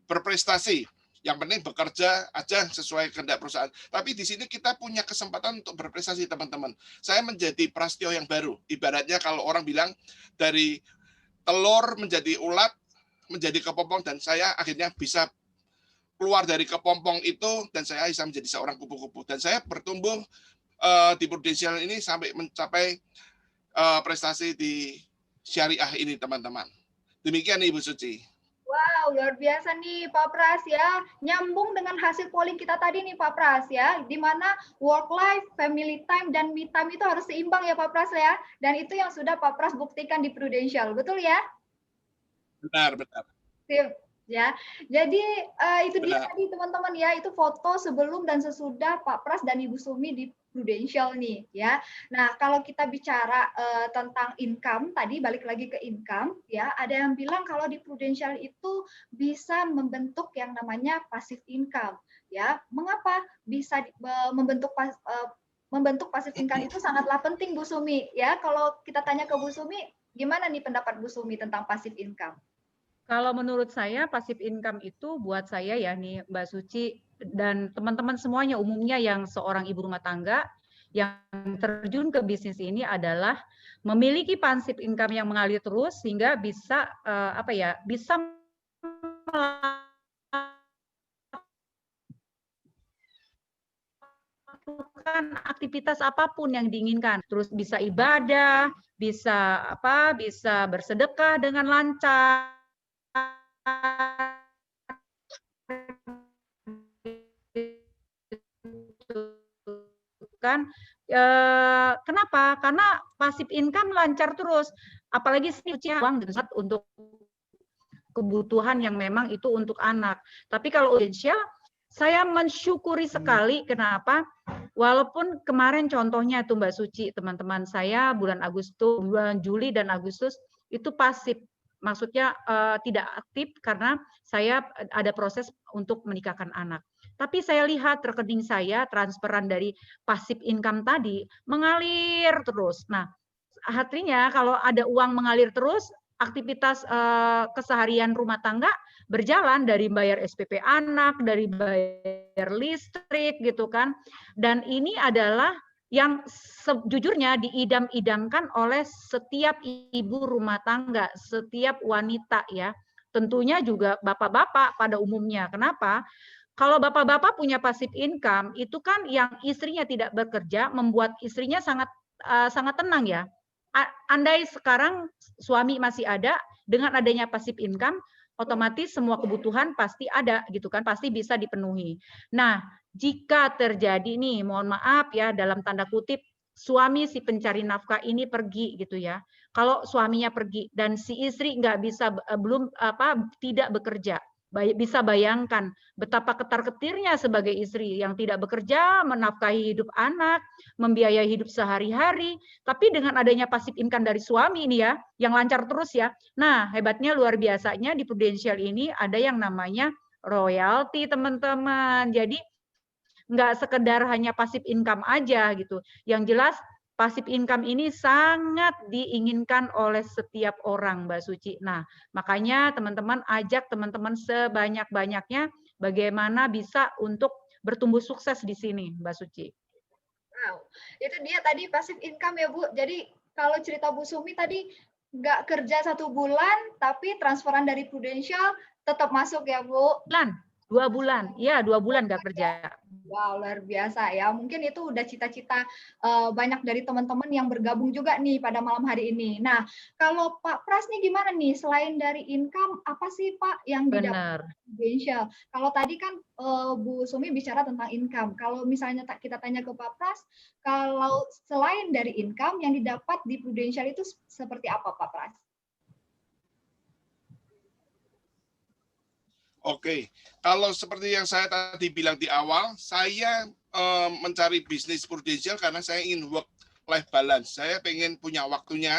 berprestasi. Yang penting bekerja aja sesuai kehendak perusahaan. Tapi di sini kita punya kesempatan untuk berprestasi, teman-teman. Saya menjadi Prasetyo yang baru. Ibaratnya kalau orang bilang dari telur menjadi ulat, menjadi kepompong, dan saya akhirnya bisa keluar dari kepompong itu, dan saya bisa menjadi seorang kupu-kupu. Dan saya bertumbuh di Prudential ini sampai mencapai prestasi di syariah ini, teman-teman. Demikian Ibu Suci. Wow, luar biasa nih Pak Pras ya. Nyambung dengan hasil polling kita tadi nih Pak Pras ya, di mana work life, family time, dan me time itu harus seimbang ya Pak Pras ya. Dan itu yang sudah Pak Pras buktikan di Prudential, betul ya? Benar, benar. Sip, ya. Jadi itu dia Benar. tadi teman-teman ya, itu foto sebelum dan sesudah Pak Pras dan Ibu Sumi di Prudential nih ya. Nah, kalau kita bicara tentang income tadi, balik lagi ke income ya, ada yang bilang kalau di Prudential itu bisa membentuk yang namanya passive income ya. Mengapa bisa membentuk passive income itu sangatlah penting Bu Sumi ya. Kalau kita tanya ke Bu Sumi, gimana nih pendapat Bu Sumi tentang passive income? Kalau menurut saya passive income itu buat saya ya nih Mbak Suci dan teman-teman semuanya umumnya yang seorang ibu rumah tangga yang terjun ke bisnis ini adalah memiliki passive income yang mengalir terus sehingga bisa bisa melakukan aktivitas apapun yang diinginkan, terus bisa ibadah, bisa bersedekah dengan lancar. Kan kenapa? Karena passive income lancar terus, apalagi uang untuk kebutuhan yang memang itu untuk anak. Tapi kalau Prudential, saya mensyukuri sekali. Kenapa? Walaupun kemarin contohnya tuh Mbak Suci, teman-teman saya bulan Juli dan Agustus itu pasif. Maksudnya tidak aktif karena saya ada proses untuk menikahkan anak. Tapi saya lihat rekening saya transferan dari passive income tadi mengalir terus. Nah, artinya kalau ada uang mengalir terus, aktivitas keseharian rumah tangga berjalan dari bayar SPP anak, dari bayar listrik gitu kan. Dan ini adalah yang sejujurnya diidam-idamkan oleh setiap ibu rumah tangga, setiap wanita ya. Tentunya juga bapak-bapak pada umumnya. Kenapa? Kalau bapak-bapak punya passive income, itu kan yang istrinya tidak bekerja, membuat istrinya sangat tenang ya. Andai sekarang suami masih ada, dengan adanya passive income, otomatis semua kebutuhan pasti ada gitu kan, pasti bisa dipenuhi. Nah, jika terjadi nih, mohon maaf ya, dalam tanda kutip, suami si pencari nafkah ini pergi gitu ya. Kalau suaminya pergi dan si istri nggak bisa tidak bekerja, bisa bayangkan betapa ketar-ketirnya sebagai istri yang tidak bekerja, menafkahi hidup anak, membiayai hidup sehari-hari, tapi dengan adanya passive income dari suami ini ya, yang lancar terus ya. Nah, hebatnya luar biasanya di Prudential ini ada yang namanya royalti, teman-teman. Jadi nggak sekedar hanya passive income aja gitu. Yang jelas passive income ini sangat diinginkan oleh setiap orang, Mbak Suci. Nah, makanya teman-teman ajak teman-teman sebanyak-banyaknya bagaimana bisa untuk bertumbuh sukses di sini, Mbak Suci. Wow, itu dia tadi passive income ya Bu. Jadi kalau cerita Bu Sumi tadi nggak kerja 1 bulan, tapi transferan dari Prudential tetap masuk ya Bu. 2 bulan, ya 2 bulan nggak kerja. Wow, luar biasa ya. Mungkin itu udah cita-cita banyak dari teman-teman yang bergabung juga nih pada malam hari ini. Nah, kalau Pak Pras nih gimana nih? Selain dari income, apa sih Pak yang didapat Prudential? Kalau tadi kan Bu Sumi bicara tentang income. Kalau misalnya kita tanya ke Pak Pras, kalau selain dari income yang didapat di Prudential itu seperti apa Pak Pras? Oke, kalau seperti yang saya tadi bilang di awal, saya mencari bisnis Prudential karena saya ingin work-life balance. Saya pengen punya waktunya,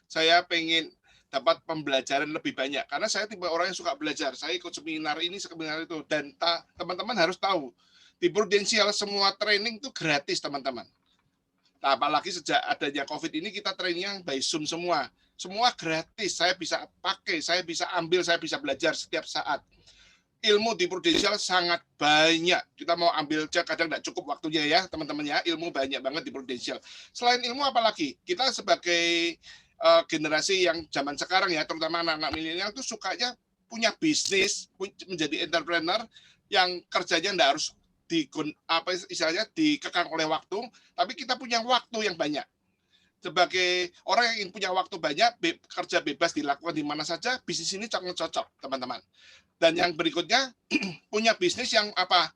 saya pengen dapat pembelajaran lebih banyak. Karena saya tipe orang yang suka belajar. Saya ikut seminar ini, seminar itu. Dan teman-teman harus tahu, di Prudential semua training itu gratis, teman-teman. Nah, apalagi sejak adanya COVID ini, kita trainingnya by Zoom semua. Semua gratis, saya bisa pakai, saya bisa ambil, saya bisa belajar setiap saat. Ilmu di Prudential sangat banyak. Kita mau ambil kadang tidak cukup waktunya ya teman-teman ya. Ilmu banyak banget di Prudential. Selain ilmu apalagi? Kita sebagai generasi yang zaman sekarang ya, terutama anak-anak milenial itu sukanya punya bisnis, menjadi entrepreneur yang kerjanya tidak harus dikekang oleh waktu, tapi kita punya waktu yang banyak. sebagai orang yang ingin punya waktu banyak, kerja bebas dilakukan di mana saja, bisnis ini sangat cocok, teman-teman. Dan yang berikutnya, punya bisnis yang apa?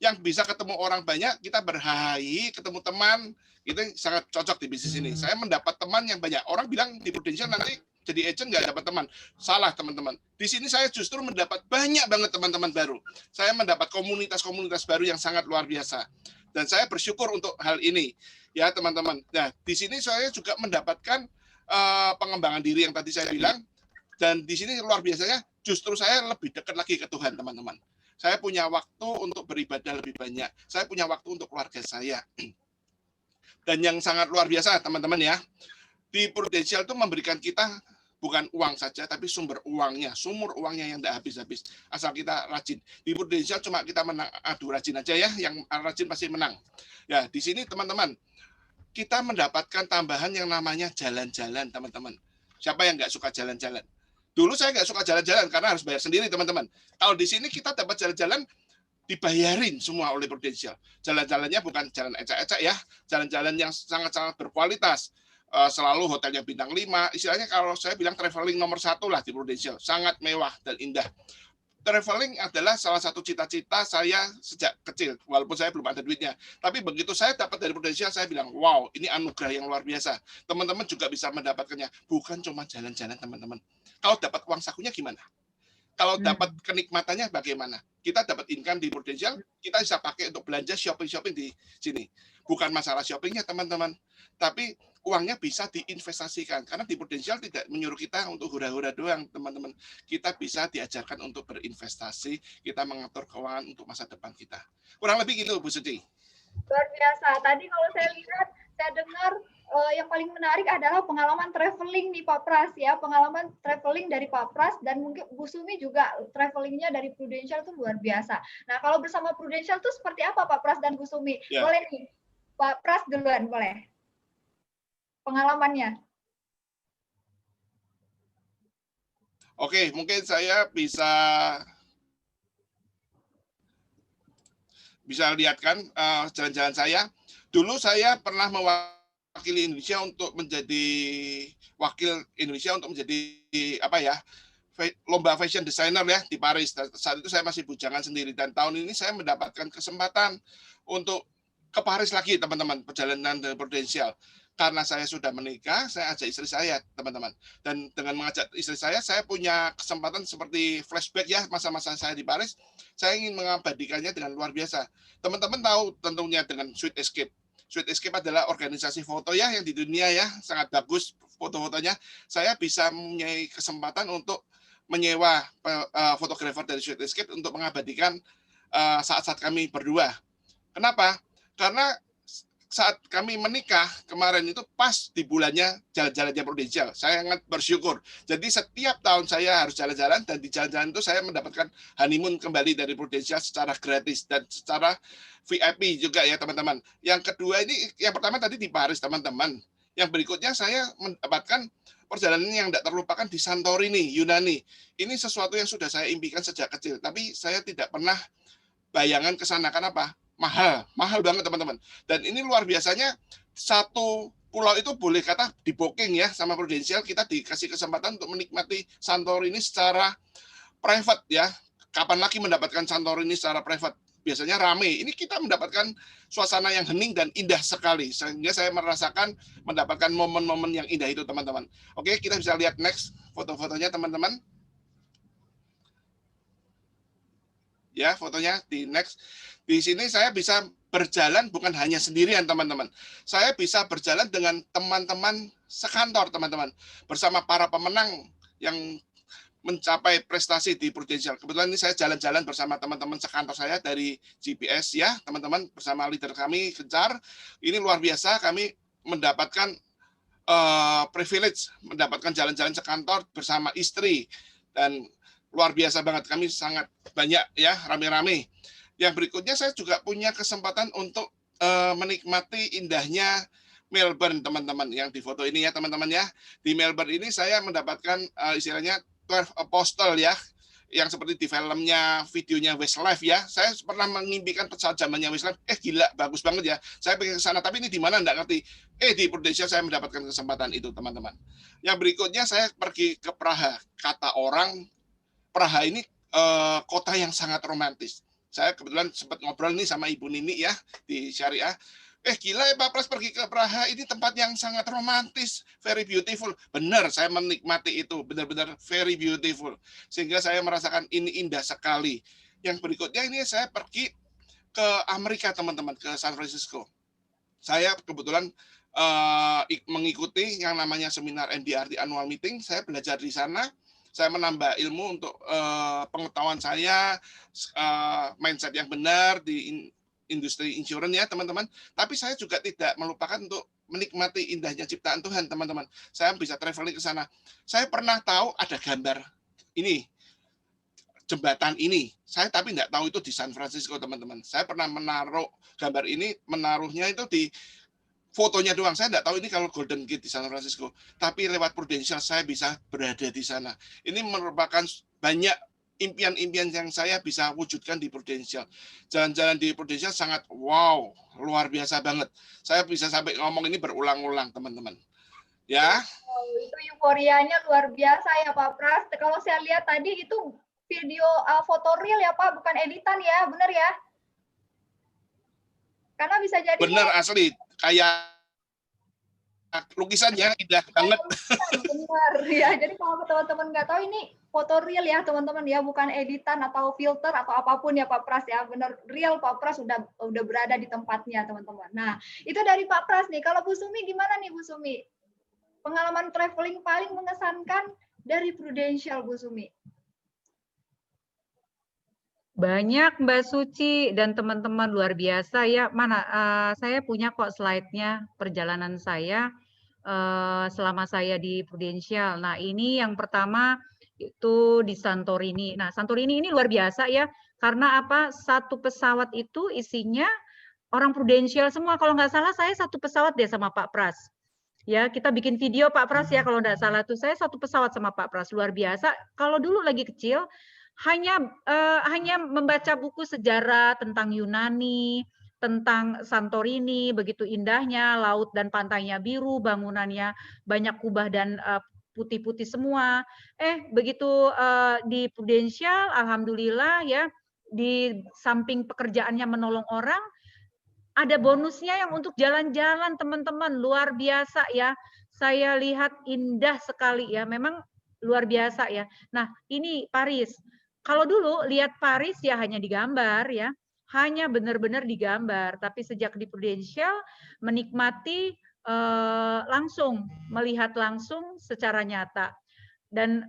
Yang bisa ketemu orang banyak, kita berhahi, ketemu teman, itu sangat cocok di bisnis ini. Saya mendapat teman yang banyak. Orang bilang di Prudential nanti jadi agent nggak dapat teman. Salah, teman-teman. Di sini saya justru mendapat banyak banget teman-teman baru. Saya mendapat komunitas-komunitas baru yang sangat luar biasa. Dan saya bersyukur untuk hal ini, ya teman-teman. Nah, di sini saya juga mendapatkan pengembangan diri yang tadi saya bilang. Dan di sini luar biasanya, justru saya lebih dekat lagi ke Tuhan, teman-teman. Saya punya waktu untuk beribadah lebih banyak. Saya punya waktu untuk keluarga saya. Dan yang sangat luar biasa, teman-teman ya, di Prudential itu memberikan kita bukan uang saja, tapi sumber uangnya yang tidak habis-habis. Asal kita rajin. Di Prudential cuma kita menang, adu rajin aja ya, yang rajin pasti menang. Ya, di sini teman-teman, kita mendapatkan tambahan yang namanya jalan-jalan, teman-teman. Siapa yang nggak suka jalan-jalan? Dulu saya nggak suka jalan-jalan karena harus bayar sendiri, teman-teman. Kalau di sini kita dapat jalan-jalan dibayarin semua oleh Prudential. Jalan-jalannya bukan jalan ecek-ecek ya, jalan-jalan yang sangat-sangat berkualitas. Selalu hotelnya bintang 5, istilahnya kalau saya bilang traveling nomor 1 lah di Prudential. Sangat mewah dan indah. Traveling adalah salah satu cita-cita saya sejak kecil, walaupun saya belum ada duitnya. Tapi begitu saya dapat dari Prudential, saya bilang, wow, ini anugerah yang luar biasa. Teman-teman juga bisa mendapatkannya. Bukan cuma jalan-jalan, teman-teman. Kalau dapat uang sakunya gimana? Kalau dapat kenikmatannya bagaimana? Kita dapat income di Prudential, kita bisa pakai untuk belanja shopping-shopping di sini. Bukan masalah shoppingnya, teman-teman. Tapi uangnya bisa diinvestasikan. Karena di Prudential tidak menyuruh kita untuk hura-hura doang, teman-teman. Kita bisa diajarkan untuk berinvestasi, kita mengatur keuangan untuk masa depan kita. Kurang lebih gitu, Bu Suci. Luar biasa. Tadi kalau saya lihat, saya dengar yang paling menarik adalah pengalaman traveling nih Pak Pras ya, pengalaman traveling dari Pak Pras dan mungkin Bu Sumi juga travelingnya dari Prudential itu luar biasa. Nah kalau bersama Prudential itu seperti apa Pak Pras dan Bu Sumi? Ya. Boleh nih, Pak Pras duluan boleh. Pengalamannya. Oke, mungkin saya bisa lihatkan jalan-jalan saya. Dulu saya pernah mewakili Indonesia untuk menjadi wakil Indonesia untuk menjadi apa ya, lomba fashion designer ya di Paris. Saat itu saya masih bujangan sendiri dan tahun ini saya mendapatkan kesempatan untuk ke Paris lagi, teman-teman, perjalanan dari Prudential. Karena saya sudah menikah, saya ajak istri saya, teman-teman. Dan dengan mengajak istri saya punya kesempatan seperti flashback ya, masa-masa saya di Paris. Saya ingin mengabadikannya dengan luar biasa. Teman-teman tahu tentunya dengan Sweet Escape. Sweet Escape adalah organisasi foto ya, yang di dunia ya, sangat bagus foto-fotonya. Saya bisa mempunyai kesempatan untuk menyewa fotografer dari Sweet Escape untuk mengabadikan saat-saat kami berdua. Kenapa? Karena saat kami menikah kemarin itu pas di bulannya jalan-jalannya Prudential. Saya sangat bersyukur. Jadi setiap tahun saya harus jalan-jalan dan di jalan-jalan itu saya mendapatkan honeymoon kembali dari Prudential secara gratis dan secara VIP juga ya teman-teman. Yang kedua ini, yang pertama tadi di Paris teman-teman. Yang berikutnya saya mendapatkan perjalanan yang tidak terlupakan di Santorini, Yunani. Ini sesuatu yang sudah saya impikan sejak kecil, tapi saya tidak pernah bayangan ke sana. Kenapa? Mahal banget teman-teman. Dan ini luar biasanya, satu pulau itu boleh kata di booking ya sama Prudential, kita dikasih kesempatan untuk menikmati Santorini secara private ya. Kapan lagi mendapatkan Santorini secara private? Biasanya rame. Ini kita mendapatkan suasana yang hening dan indah sekali. Sehingga saya mendapatkan momen-momen yang indah itu teman-teman. Oke, kita bisa lihat next foto-fotonya teman-teman. Ya, fotonya di next. Di sini saya bisa berjalan bukan hanya sendirian, teman-teman. Saya bisa berjalan dengan teman-teman sekantor, teman-teman. Bersama para pemenang yang mencapai prestasi di Prudential. Kebetulan ini saya jalan-jalan bersama teman-teman sekantor saya dari GPS ya, teman-teman, bersama leader kami, Gencar. Ini luar biasa, kami mendapatkan privilege, mendapatkan jalan-jalan sekantor bersama istri. Dan luar biasa banget, kami sangat banyak ya, rame-rame. Yang berikutnya saya juga punya kesempatan untuk menikmati indahnya Melbourne, teman-teman, yang di foto ini ya, teman-teman ya. Di Melbourne ini saya mendapatkan istilahnya 12 Apostle ya. yang seperti di filmnya, videonya Westlife ya. Saya pernah mengimpikan pesawat zamannya Westlife. Gila, bagus banget ya. Saya pengen ke sana, tapi ini di mana enggak ngerti. Di Prudential saya mendapatkan kesempatan itu, teman-teman. Yang berikutnya saya pergi ke Praha. Kata orang, Praha ini kota yang sangat romantis. Saya kebetulan sempat ngobrol nih sama Ibu Nini ya di Syariah. Gila ya Pak Pras pergi ke Praha, ini tempat yang sangat romantis, very beautiful. Benar, saya menikmati itu, benar-benar very beautiful. Sehingga saya merasakan ini indah sekali. Yang berikutnya ini saya pergi ke Amerika, teman-teman, ke San Francisco. Saya kebetulan mengikuti yang namanya seminar MDRT Annual Meeting, saya belajar di sana. Saya menambah ilmu untuk pengetahuan saya, mindset yang benar di industri insurance ya teman-teman, tapi saya juga tidak melupakan untuk menikmati indahnya ciptaan Tuhan teman-teman. Saya bisa traveling ke sana. Saya pernah tahu ada gambar ini, jembatan ini. Saya tapi tidak tahu itu di San Francisco teman-teman. Saya pernah menaruh gambar ini, menaruhnya itu di fotonya doang. Saya tidak tahu ini kalau Golden Gate di San Francisco. Tapi lewat Prudential saya bisa berada di sana. Ini merupakan banyak impian-impian yang saya bisa wujudkan di Prudential. Jalan-jalan di Prudential sangat wow, luar biasa banget. Saya bisa sampai ngomong ini berulang-ulang, teman-teman. Ya. Itu euforianya luar biasa ya Pak Pras. Kalau saya lihat tadi itu video foto real ya Pak, bukan editan ya, benar ya? Karena bisa jadi benar asli, kayak lukisannya indah banget. Benar ya. Jadi kalau teman-teman nggak tahu ini foto real ya teman-teman ya, bukan editan atau filter atau apapun ya Pak Pras ya, benar real Pak Pras udah berada di tempatnya teman-teman. Nah itu dari Pak Pras nih. Kalau Bu Sumi gimana nih Bu Sumi? Pengalaman traveling paling mengesankan dari Prudential Bu Sumi? Banyak Mbak Suci dan teman-teman luar biasa ya. Mana saya punya kok slide-nya perjalanan saya selama saya di Prudential. Nah ini yang pertama itu di Santorini. Nah, Santorini ini luar biasa ya, karena apa? Satu pesawat itu isinya orang Prudential semua. Kalau nggak salah saya satu pesawat deh sama Pak Pras. Ya, kita bikin video Pak Pras ya kalau nggak salah tuh saya satu pesawat sama Pak Pras, luar biasa. Kalau dulu lagi kecil hanya membaca buku sejarah tentang Yunani, tentang Santorini, begitu indahnya laut dan pantainya biru, bangunannya banyak kubah dan putih-putih semua. Begitu di Prudential, alhamdulillah ya, di samping pekerjaannya menolong orang, ada bonusnya yang untuk jalan-jalan teman-teman, luar biasa ya. Saya lihat indah sekali ya, memang luar biasa ya. Nah ini Paris. Kalau dulu lihat Paris ya hanya digambar ya, hanya benar-benar digambar. Tapi sejak di Prudential menikmati langsung, melihat langsung secara nyata. Dan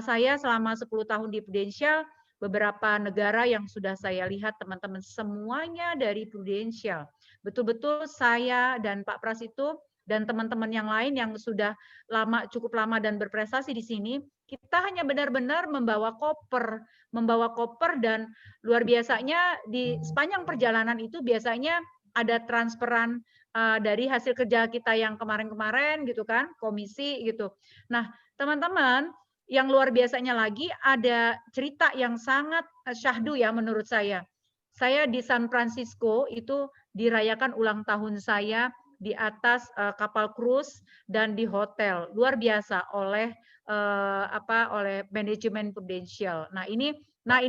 saya selama 10 tahun di Prudential, beberapa negara yang sudah saya lihat teman-teman semuanya dari Prudential. Betul-betul saya dan Pak Pras itu dan teman-teman yang lain yang sudah cukup lama dan berprestasi di sini, kita hanya benar-benar membawa koper dan luar biasanya di sepanjang perjalanan itu biasanya ada transferan dari hasil kerja kita yang kemarin-kemarin gitu kan, komisi gitu. Nah, teman-teman, yang luar biasanya lagi ada cerita yang sangat syahdu ya menurut saya. Saya di San Francisco itu dirayakan ulang tahun saya di atas kapal cruise dan di hotel. Luar biasa oleh manajemen Prudential. Nah, ini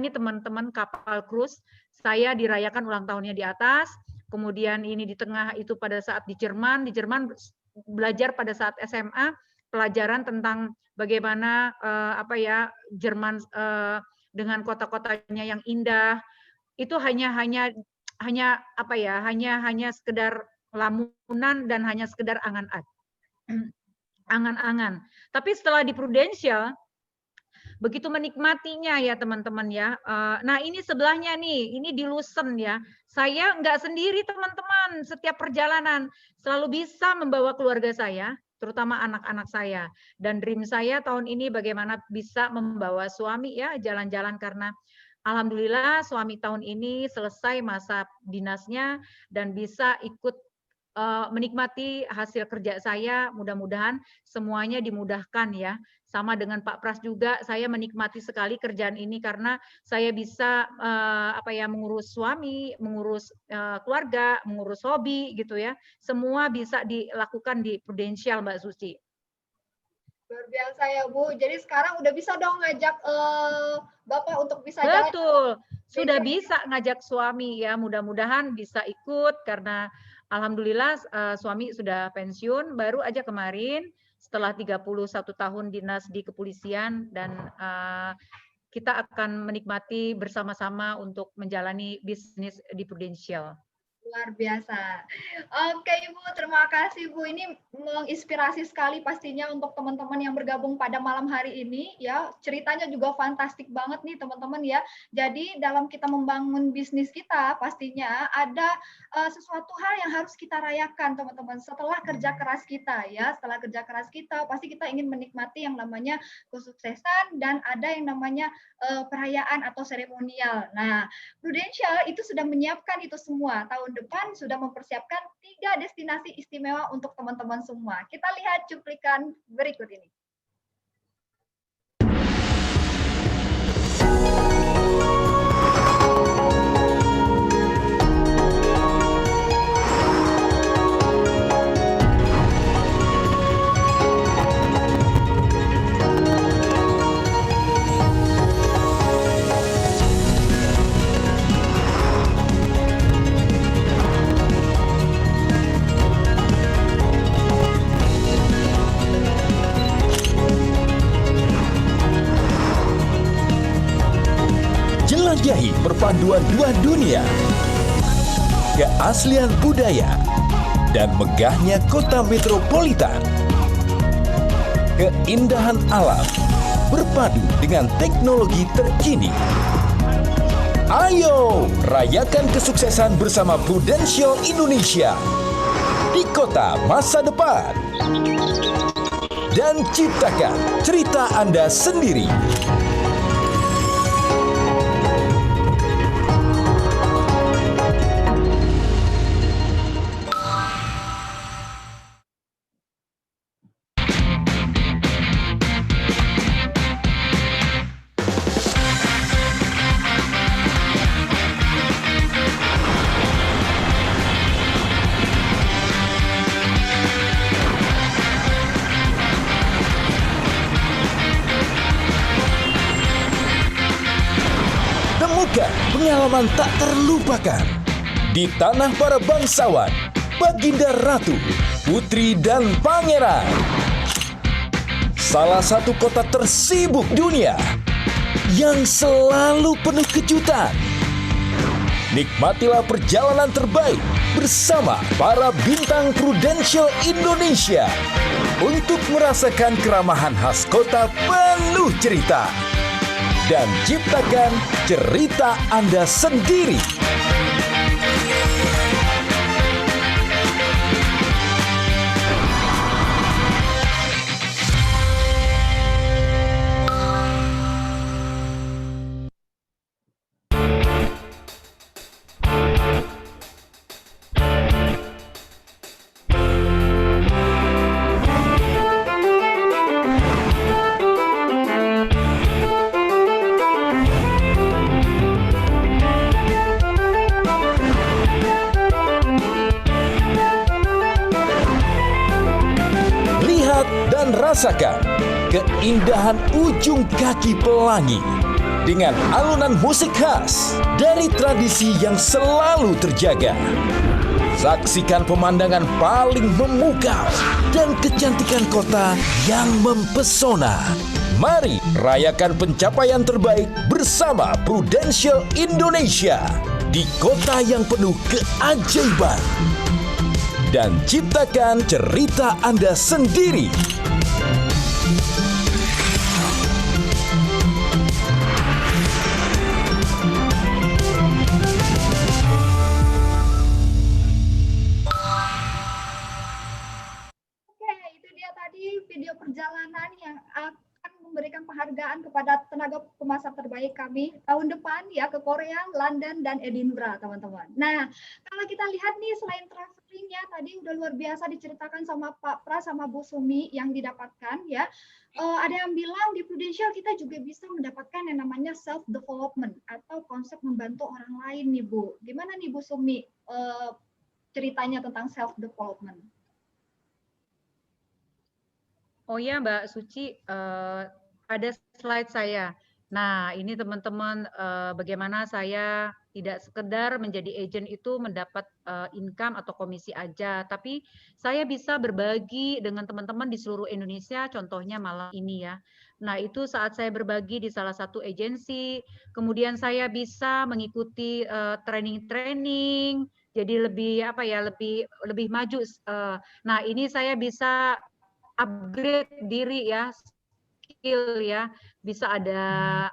teman-teman kapal cruise saya dirayakan ulang tahunnya di atas. Kemudian ini di tengah itu pada saat di Jerman belajar pada saat SMA pelajaran tentang bagaimana Jerman dengan kota-kotanya yang indah. Itu hanya sekedar lamunan dan hanya sekedar angan-angan. Tapi setelah di Prudential begitu menikmatinya ya teman-teman ya. Nah ini sebelahnya nih, ini di Lucerne ya. Saya nggak sendiri teman-teman, setiap perjalanan selalu bisa membawa keluarga saya, terutama anak-anak saya. Dan dream saya tahun ini bagaimana bisa membawa suami ya jalan-jalan karena alhamdulillah suami tahun ini selesai masa dinasnya dan bisa ikut menikmati hasil kerja saya, mudah-mudahan semuanya dimudahkan ya, sama dengan Pak Pras juga, saya menikmati sekali kerjaan ini karena saya bisa mengurus suami, mengurus keluarga, mengurus hobi gitu ya. Semua bisa dilakukan di Prudential, Mbak Suci. Luar biasa ya Bu. Jadi sekarang udah bisa dong ngajak Bapak untuk bisa Betul, sudah bisa ngajak suami ya. Mudah-mudahan bisa ikut karena alhamdulillah suami sudah pensiun baru aja kemarin setelah 31 tahun dinas di kepolisian, dan kita akan menikmati bersama-sama untuk menjalani bisnis di Prudential. Luar biasa. Oke Ibu, terima kasih Bu. Ini menginspirasi sekali pastinya untuk teman-teman yang bergabung pada malam hari ini ya. Ceritanya juga fantastik banget nih teman-teman ya. Jadi dalam kita membangun bisnis kita pastinya ada sesuatu hal yang harus kita rayakan teman-teman. Setelah kerja keras kita ya, setelah kerja keras kita pasti kita ingin menikmati yang namanya kesuksesan dan ada yang namanya perayaan atau seremonial. Nah, Prudential itu sudah menyiapkan itu semua. Tahun depan sudah mempersiapkan 3 destinasi istimewa untuk teman-teman semua. Kita lihat cuplikan berikut ini. Jelajahi perpaduan dua dunia, keaslian budaya, dan megahnya kota metropolitan. Keindahan alam berpadu dengan teknologi terkini. Ayo, rayakan kesuksesan bersama Prudential Indonesia di kota masa depan. Dan ciptakan cerita Anda sendiri. Pengalaman tak terlupakan di tanah para bangsawan, baginda ratu, putri dan pangeran. Salah satu kota tersibuk dunia yang selalu penuh kejutan. Nikmatilah perjalanan terbaik bersama para bintang Prudential Indonesia untuk merasakan keramahan khas kota penuh cerita. Dan ciptakan cerita Anda sendiri. Rasakan keindahan ujung kaki Pelangi dengan alunan musik khas dari tradisi yang selalu terjaga. Saksikan pemandangan paling memukau dan kecantikan kota yang mempesona. Mari rayakan pencapaian terbaik bersama Prudential Indonesia di kota yang penuh keajaiban. Dan ciptakan cerita Anda sendiri. Video perjalanan yang akan memberikan penghargaan kepada tenaga pemasar terbaik terbaik kami tahun depan ya ke Korea, London, dan Edinburgh, teman-teman. Nah, kalau kita lihat nih selain travelingnya tadi udah luar biasa diceritakan sama Pak Pras sama Bu Sumi yang didapatkan ya. Ada yang bilang di Prudential kita juga bisa mendapatkan yang namanya self development atau konsep membantu orang lain nih Bu. Gimana nih Bu Sumi ceritanya tentang self development? Oh ya Mbak Suci, ada slide saya. Nah ini teman-teman bagaimana saya tidak sekedar menjadi agent itu mendapat income atau komisi aja, tapi saya bisa berbagi dengan teman-teman di seluruh Indonesia, contohnya malam ini ya. Nah itu saat saya berbagi di salah satu agensi, kemudian saya bisa mengikuti training-training, jadi lebih apa ya, lebih maju. Nah ini saya bisa upgrade diri ya, skill ya, bisa ada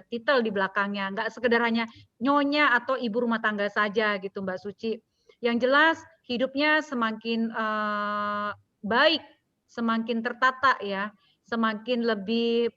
titel di belakangnya, nggak sekedar hanya nyonya atau ibu rumah tangga saja gitu Mbak Suci. Yang jelas hidupnya semakin baik, semakin tertata ya, semakin lebih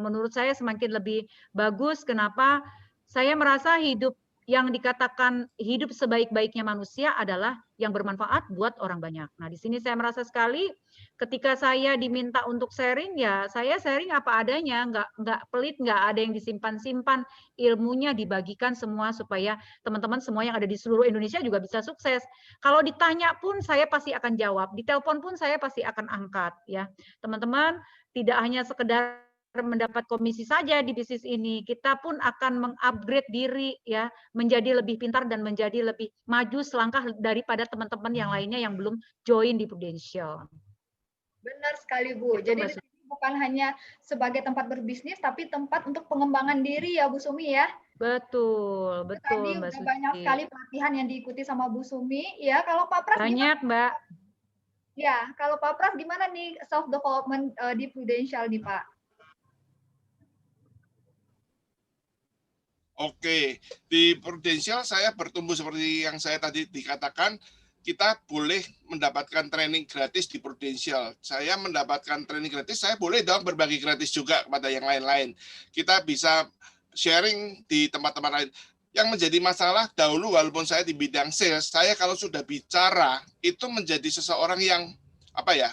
menurut saya semakin lebih bagus. Kenapa? Saya merasa hidup yang dikatakan hidup sebaik-baiknya manusia adalah yang bermanfaat buat orang banyak. Nah, di sini saya merasa sekali ketika saya diminta untuk sharing, ya saya sharing apa adanya, nggak pelit, nggak ada yang disimpan-simpan, ilmunya dibagikan semua supaya teman-teman semua yang ada di seluruh Indonesia juga bisa sukses. Kalau ditanya pun saya pasti akan jawab, ditelepon pun saya pasti akan angkat ya. Teman-teman, tidak hanya sekedar mendapat komisi saja di bisnis ini, kita pun akan mengupgrade diri ya, menjadi lebih pintar dan menjadi lebih maju selangkah daripada teman-teman yang lainnya yang belum join di Prudential. Benar sekali Bu. Jadi di sini bukan hanya sebagai tempat berbisnis, tapi tempat untuk pengembangan diri ya Bu Sumi ya. Betul, betul tadi Mbak udah Suci. banyak sekali pelatihan yang diikuti sama Bu Sumi ya. Kalau Pak Pras banyak gimana? Mbak. Ya, kalau Pak Pras gimana nih self development di Prudential nih Pak? Oke, di Prudential saya bertumbuh seperti yang saya tadi dikatakan, kita boleh mendapatkan training gratis di Prudential. Saya mendapatkan training gratis, saya boleh dong berbagi gratis juga kepada yang lain-lain. Kita bisa sharing di tempat-tempat lain. Yang menjadi masalah dahulu walaupun saya di bidang sales, saya kalau sudah bicara itu menjadi seseorang yang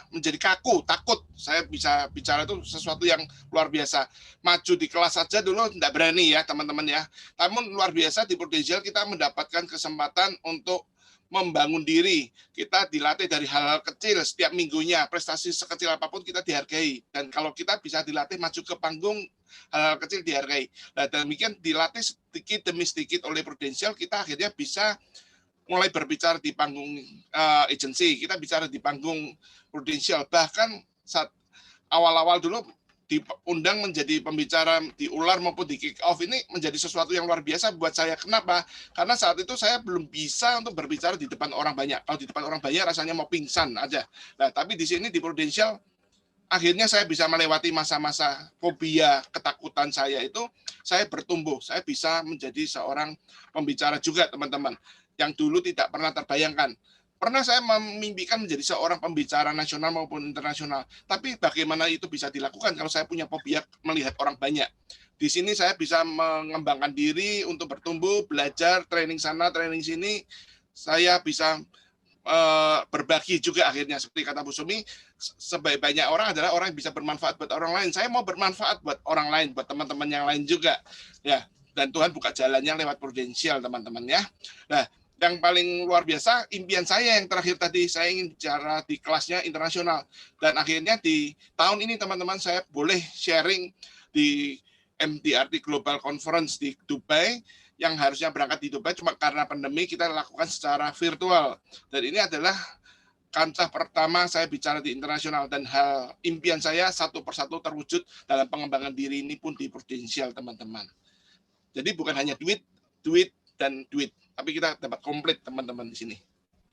menjadi kaku, takut. Saya bisa bicara itu sesuatu yang luar biasa. Maju di kelas saja dulu tidak berani ya teman-teman ya. Namun luar biasa di Prudential kita mendapatkan kesempatan untuk membangun diri. Kita dilatih dari hal-hal kecil setiap minggunya. Prestasi sekecil apapun kita dihargai. Dan kalau kita bisa dilatih maju ke panggung, hal-hal kecil dihargai. Nah, demikian dilatih sedikit demi sedikit oleh Prudential, kita akhirnya bisa mulai berbicara di panggung agensi, kita bicara di panggung Prudential. Bahkan saat awal-awal dulu diundang menjadi pembicara di Ular maupun di Kick Off, ini menjadi sesuatu yang luar biasa buat saya. Kenapa? Karena saat itu saya belum bisa untuk berbicara di depan orang banyak. Kalau di depan orang banyak rasanya mau pingsan aja. Nah, tapi di sini di Prudential akhirnya saya bisa melewati masa-masa fobia, ketakutan saya itu, saya bertumbuh. Saya bisa menjadi seorang pembicara juga, teman-teman, yang dulu tidak pernah terbayangkan. Pernah saya memimpikan menjadi seorang pembicara nasional maupun internasional. Tapi bagaimana itu bisa dilakukan kalau saya punya fobia melihat orang banyak. Di sini saya bisa mengembangkan diri untuk bertumbuh, belajar, training sana, training sini. Saya bisa berbagi juga akhirnya. Seperti kata Bu Sumi, sebaik-banyak orang adalah orang yang bisa bermanfaat buat orang lain. Saya mau bermanfaat buat orang lain, buat teman-teman yang lain juga. Ya, dan Tuhan buka jalannya lewat Prudential, teman-teman ya. Nah, yang paling luar biasa, impian saya yang terakhir tadi, saya ingin bicara di kelasnya internasional. Dan akhirnya di tahun ini, teman-teman, saya boleh sharing di MDRT Global Conference di Dubai, yang harusnya berangkat di Dubai, cuma karena pandemi kita lakukan secara virtual. Dan ini adalah kancah pertama saya bicara di internasional. Dan hal impian saya satu persatu terwujud dalam pengembangan diri ini pun di Prudential, teman-teman. Jadi bukan hanya duit, dan duit. Tapi kita dapat komplit teman-teman di sini.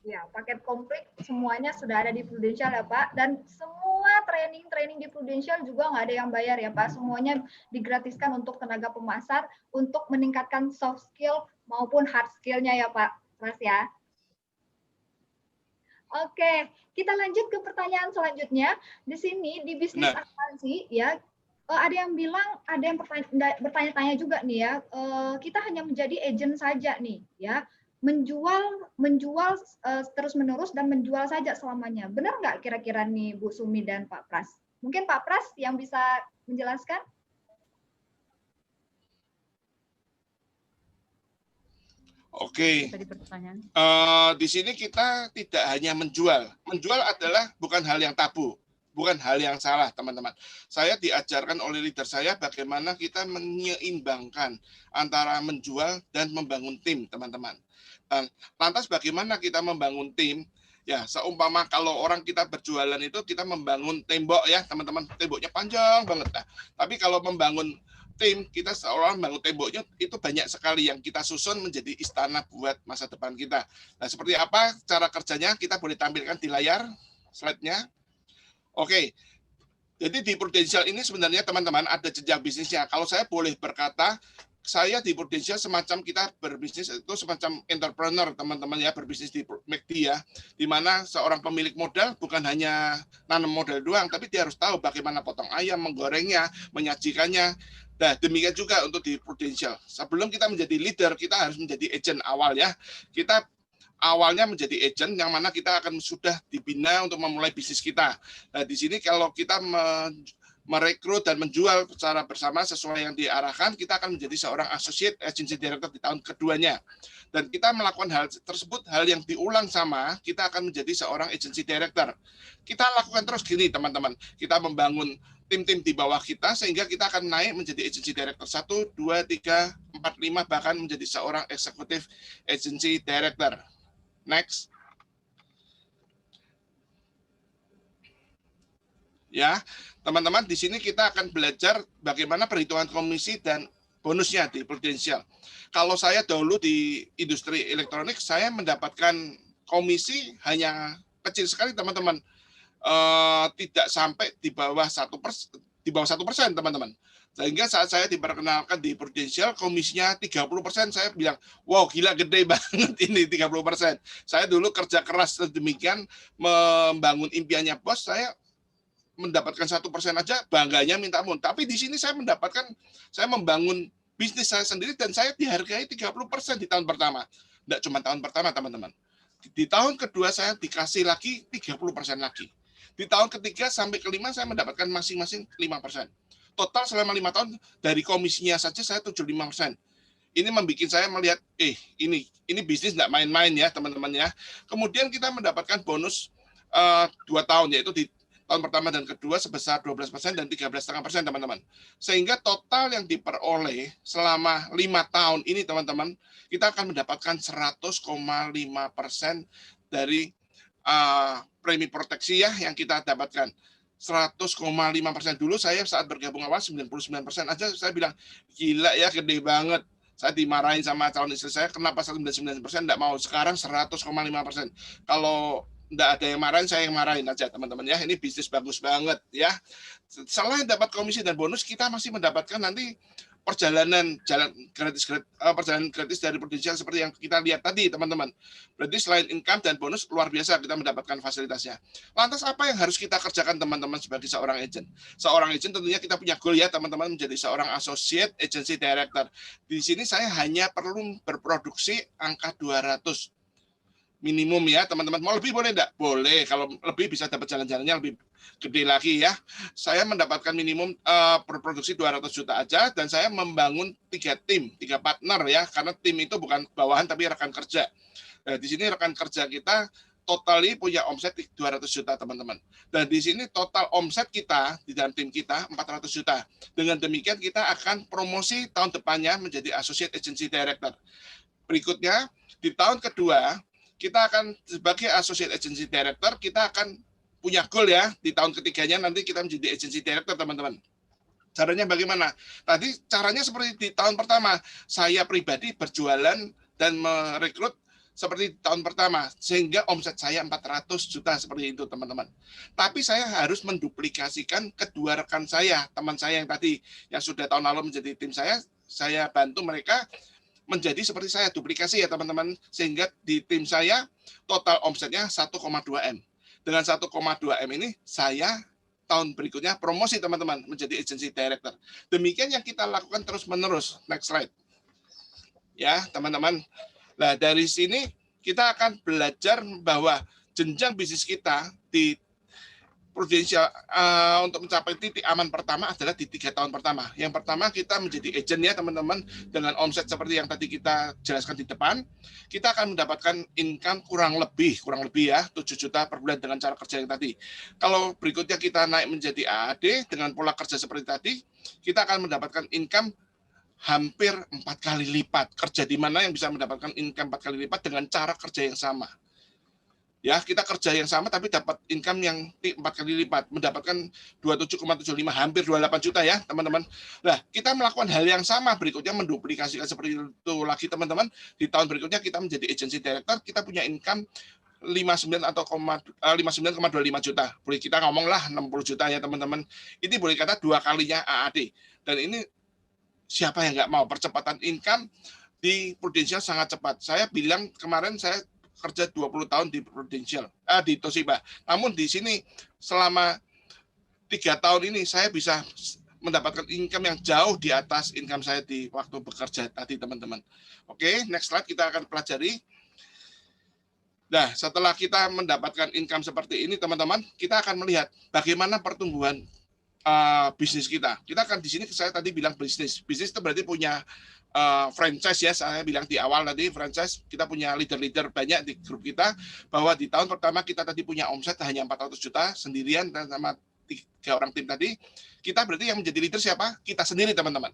Ya, paket komplit semuanya sudah ada di Prudential ya Pak. Dan semua training di Prudential juga nggak ada yang bayar ya Pak. Semuanya digratiskan untuk tenaga pemasar untuk meningkatkan soft skill maupun hard skill-nya ya Pak Mas ya. Oke, kita lanjut ke pertanyaan selanjutnya. Di sini di bisnis asuransi ya, ada yang bilang, ada yang bertanya-tanya juga nih ya, kita hanya menjadi agent saja nih ya, menjual terus-menerus dan menjual saja selamanya. Benar nggak kira-kira nih Bu Sumi dan Pak Pras? Mungkin Pak Pras yang bisa menjelaskan? Oke, di sini kita tidak hanya menjual. Menjual adalah bukan hal yang tabu, bukan hal yang salah, teman-teman. Saya diajarkan oleh leader saya bagaimana kita menyeimbangkan antara menjual dan membangun tim, teman-teman. Lantas bagaimana kita membangun tim? Ya, seumpama kalau orang kita berjualan itu kita membangun tembok ya, teman-teman. Temboknya panjang banget. Nah, tapi kalau membangun tim, kita seolah membangun temboknya itu banyak sekali yang kita susun menjadi istana buat masa depan kita. Nah, seperti apa cara kerjanya kita boleh tampilkan di layar slide-nya. Oke, jadi di Prudential ini sebenarnya teman-teman ada jenjang bisnisnya. Kalau saya boleh berkata, saya di Prudential semacam kita berbisnis itu semacam entrepreneur, teman-teman ya, berbisnis di McD ya, di mana seorang pemilik modal bukan hanya nanam modal doang, tapi dia harus tahu bagaimana potong ayam, menggorengnya, menyajikannya. Nah, demikian juga untuk di Prudential. Sebelum kita menjadi leader, kita harus menjadi agent awal ya. Kita awalnya menjadi agent yang mana kita akan sudah dibina untuk memulai bisnis kita. Nah, di sini kalau kita merekrut dan menjual secara bersama sesuai yang diarahkan, kita akan menjadi seorang associate agency director di tahun keduanya. Dan kita melakukan hal tersebut, hal yang diulang sama, kita akan menjadi seorang agency director. Kita lakukan terus gini, teman-teman. Kita membangun tim-tim di bawah kita, sehingga kita akan naik menjadi agency director 1, 2, 3, 4, 5, bahkan menjadi seorang executive agency director. Next. Ya, teman-teman, di sini kita akan belajar bagaimana perhitungan komisi dan bonusnya di Prudential. Kalau saya dahulu di industri elektronik, saya mendapatkan komisi hanya kecil sekali, teman-teman. Tidak sampai di bawah 1%, teman-teman. Sehingga saat saya diperkenalkan di Prudential, komisinya 30%, saya bilang, wow, gila, gede banget ini 30%. Saya dulu kerja keras demikian, membangun impiannya bos, saya mendapatkan 1% aja, bangganya minta ampun. Tapi di sini saya membangun bisnis saya sendiri, dan saya dihargai 30% di tahun pertama. Tidak cuma tahun pertama, teman-teman. Di tahun kedua, saya dikasih lagi 30% lagi. Di tahun ketiga sampai kelima, saya mendapatkan masing-masing 5%. Total selama 5 tahun, dari komisinya saja saya 75%. Ini membuat saya melihat, ini bisnis tidak main-main ya, teman-teman ya. Kemudian kita mendapatkan bonus 2 tahun, yaitu di tahun pertama dan kedua sebesar 12% dan 13,5%, teman-teman. Sehingga total yang diperoleh selama 5 tahun ini, teman-teman, kita akan mendapatkan 100,5% dari premi proteksi ya yang kita dapatkan. 100,5%. Dulu saya saat bergabung awal 99% aja saya bilang, gila ya, gede banget. Saya dimarahin sama calon istri saya, kenapa 99% enggak mau. Sekarang 100,5%. Kalau enggak ada yang marahin, saya yang marahin aja, teman-teman ya. Ini bisnis bagus banget ya. Selain dapat komisi dan bonus, kita masih mendapatkan nanti perjalanan gratis dari Prudential seperti yang kita lihat tadi, teman-teman. Berarti selain income dan bonus, luar biasa kita mendapatkan fasilitasnya. Lantas apa yang harus kita kerjakan, teman-teman, sebagai seorang agent? Seorang agent tentunya kita punya goal ya, teman-teman, menjadi seorang associate agency director. Di sini saya hanya perlu berproduksi angka 200 minimum ya, teman-teman. Mau lebih boleh enggak? Boleh. Kalau lebih bisa dapat jalan-jalannya lebih gede lagi ya. Saya mendapatkan minimum berproduksi 200 juta aja, dan saya membangun 3 tim, 3 partner ya, karena tim itu bukan bawahan tapi rekan kerja. Nah, di sini rekan kerja kita totally punya omset 200 juta, teman-teman. Dan di sini total omset kita di dalam tim kita 400 juta. Dengan demikian kita akan promosi tahun depannya menjadi associate agency director. Berikutnya di tahun kedua kita akan sebagai associate agency director, kita akan punya goal ya, di tahun ketiganya nanti kita menjadi agency director, teman-teman. Caranya bagaimana? Tadi caranya seperti di tahun pertama, saya pribadi berjualan dan merekrut seperti di tahun pertama, sehingga omset saya 400 juta seperti itu, teman-teman. Tapi saya harus menduplikasikan kedua rekan saya, teman saya yang tadi, yang sudah tahun lalu menjadi tim saya bantu mereka menjadi seperti saya, duplikasi ya, teman-teman, sehingga di tim saya total omsetnya 1,2 M. Dengan 1,2 M ini saya tahun berikutnya promosi teman-teman menjadi agency director. Demikian yang kita lakukan terus-menerus. Next slide. Ya, teman-teman. Nah, dari sini kita akan belajar bahwa jenjang bisnis kita di Prudential untuk mencapai titik aman pertama adalah di 3 tahun pertama. Yang pertama kita menjadi agent ya teman-teman, dengan omset seperti yang tadi kita jelaskan di depan, kita akan mendapatkan income kurang lebih ya 7 juta per bulan dengan cara kerja yang tadi. Kalau berikutnya kita naik menjadi AAD dengan pola kerja seperti tadi, kita akan mendapatkan income hampir 4 kali lipat. Kerja di mana yang bisa mendapatkan income 4 kali lipat dengan cara kerja yang sama. Ya, kita kerja yang sama tapi dapat income yang 4 kali lipat, mendapatkan 27,75 hampir 28 juta ya, teman-teman. Nah, kita melakukan hal yang sama berikutnya menduplikasikan seperti itu lagi, teman-teman. Di tahun berikutnya kita menjadi agency director, kita punya income 59 atau 59,25 juta. Boleh kita ngomonglah 60 juta ya, teman-teman. Ini boleh kata 2 kalinya AAD. Dan ini siapa yang nggak mau percepatan income di Prudential sangat cepat. Saya bilang kemarin saya kerja 20 tahun di Prudential, di Toshiba. Namun di sini selama 3 tahun ini saya bisa mendapatkan income yang jauh di atas income saya di waktu bekerja tadi, teman-teman. Oke, next slide kita akan pelajari. Nah, setelah kita mendapatkan income seperti ini, teman-teman, kita akan melihat bagaimana pertumbuhan bisnis kita. Kita akan di sini saya tadi bilang bisnis. Bisnis itu berarti punya franchise ya, saya bilang di awal tadi franchise, kita punya leader-leader banyak di grup kita, bahwa di tahun pertama kita tadi punya omset hanya 400 juta sendirian dan sama 3 orang tim tadi. Kita berarti yang menjadi leader siapa? Kita sendiri, teman-teman.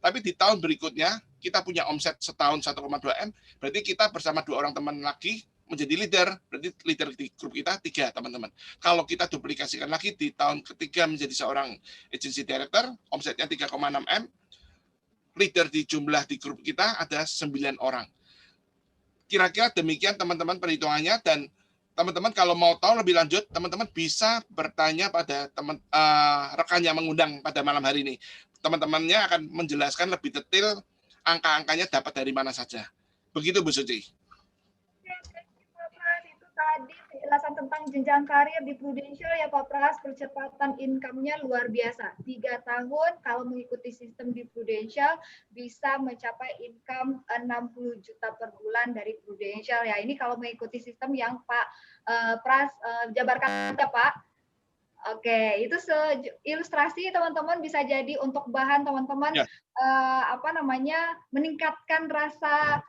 Tapi di tahun berikutnya kita punya omset setahun 1,2 M, berarti kita bersama 2 orang teman lagi menjadi leader, berarti leader di grup kita 3, teman-teman. Kalau kita duplikasikan lagi di tahun ketiga menjadi seorang agency director, omsetnya 3,6 M, leader di jumlah di grup kita ada 9 orang. Kira-kira demikian teman-teman perhitungannya, dan teman-teman kalau mau tahu lebih lanjut, teman-teman bisa bertanya pada rekan yang mengundang pada malam hari ini. Teman-temannya akan menjelaskan lebih detail angka-angkanya dapat dari mana saja. Begitu Bu Suci. Tadi penjelasan tentang jenjang karir di Prudential ya Pak Pras, percepatan income-nya luar biasa. 3 tahun kalau mengikuti sistem di Prudential bisa mencapai income 60 juta per bulan dari Prudential ya. Ini kalau mengikuti sistem yang Pak Pras jabarkan ya Pak. Oke, itu ilustrasi teman-teman bisa jadi untuk bahan teman-teman meningkatkan rasa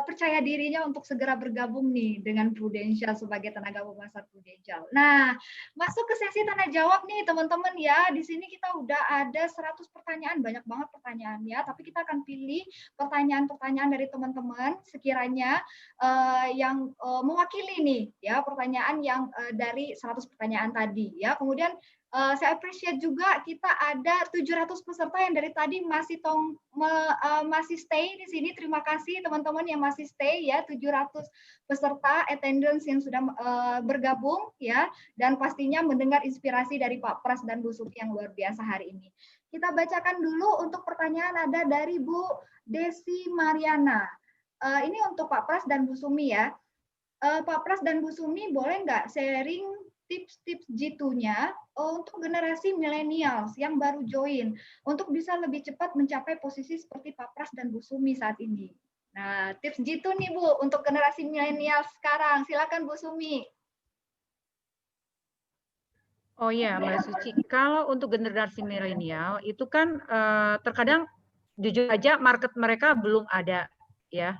percaya dirinya untuk segera bergabung nih dengan Prudential sebagai tenaga pemasar Prudential. Nah, masuk ke sesi tanya jawab nih teman-teman ya. Di sini kita udah ada 100 pertanyaan, banyak banget pertanyaannya, tapi kita akan pilih pertanyaan-pertanyaan dari teman-teman sekiranya yang mewakili nih ya pertanyaan yang dari 100 pertanyaan tadi ya. Kemudian saya appreciate juga kita ada 700 peserta yang dari tadi masih stay di sini. Terima kasih teman-teman yang masih stay ya, 700 peserta attendance yang sudah bergabung ya, dan pastinya mendengar inspirasi dari Pak Pras dan Bu Suki yang luar biasa hari ini. Kita bacakan dulu untuk pertanyaan ada dari Bu Desi Mariana. Ini untuk Pak Pras dan Bu Sumi ya. Pak Pras dan Bu Sumi boleh nggak sharing tips-tips G2-nya untuk generasi millennials yang baru join untuk bisa lebih cepat mencapai posisi seperti Pak Pras dan Bu Sumi saat ini. Nah, tips G2 nih Bu untuk generasi millennials sekarang. Silakan Bu Sumi. Oh iya, Mbak Suci. Kalau untuk generasi milenial itu kan terkadang jujur aja market mereka belum ada ya.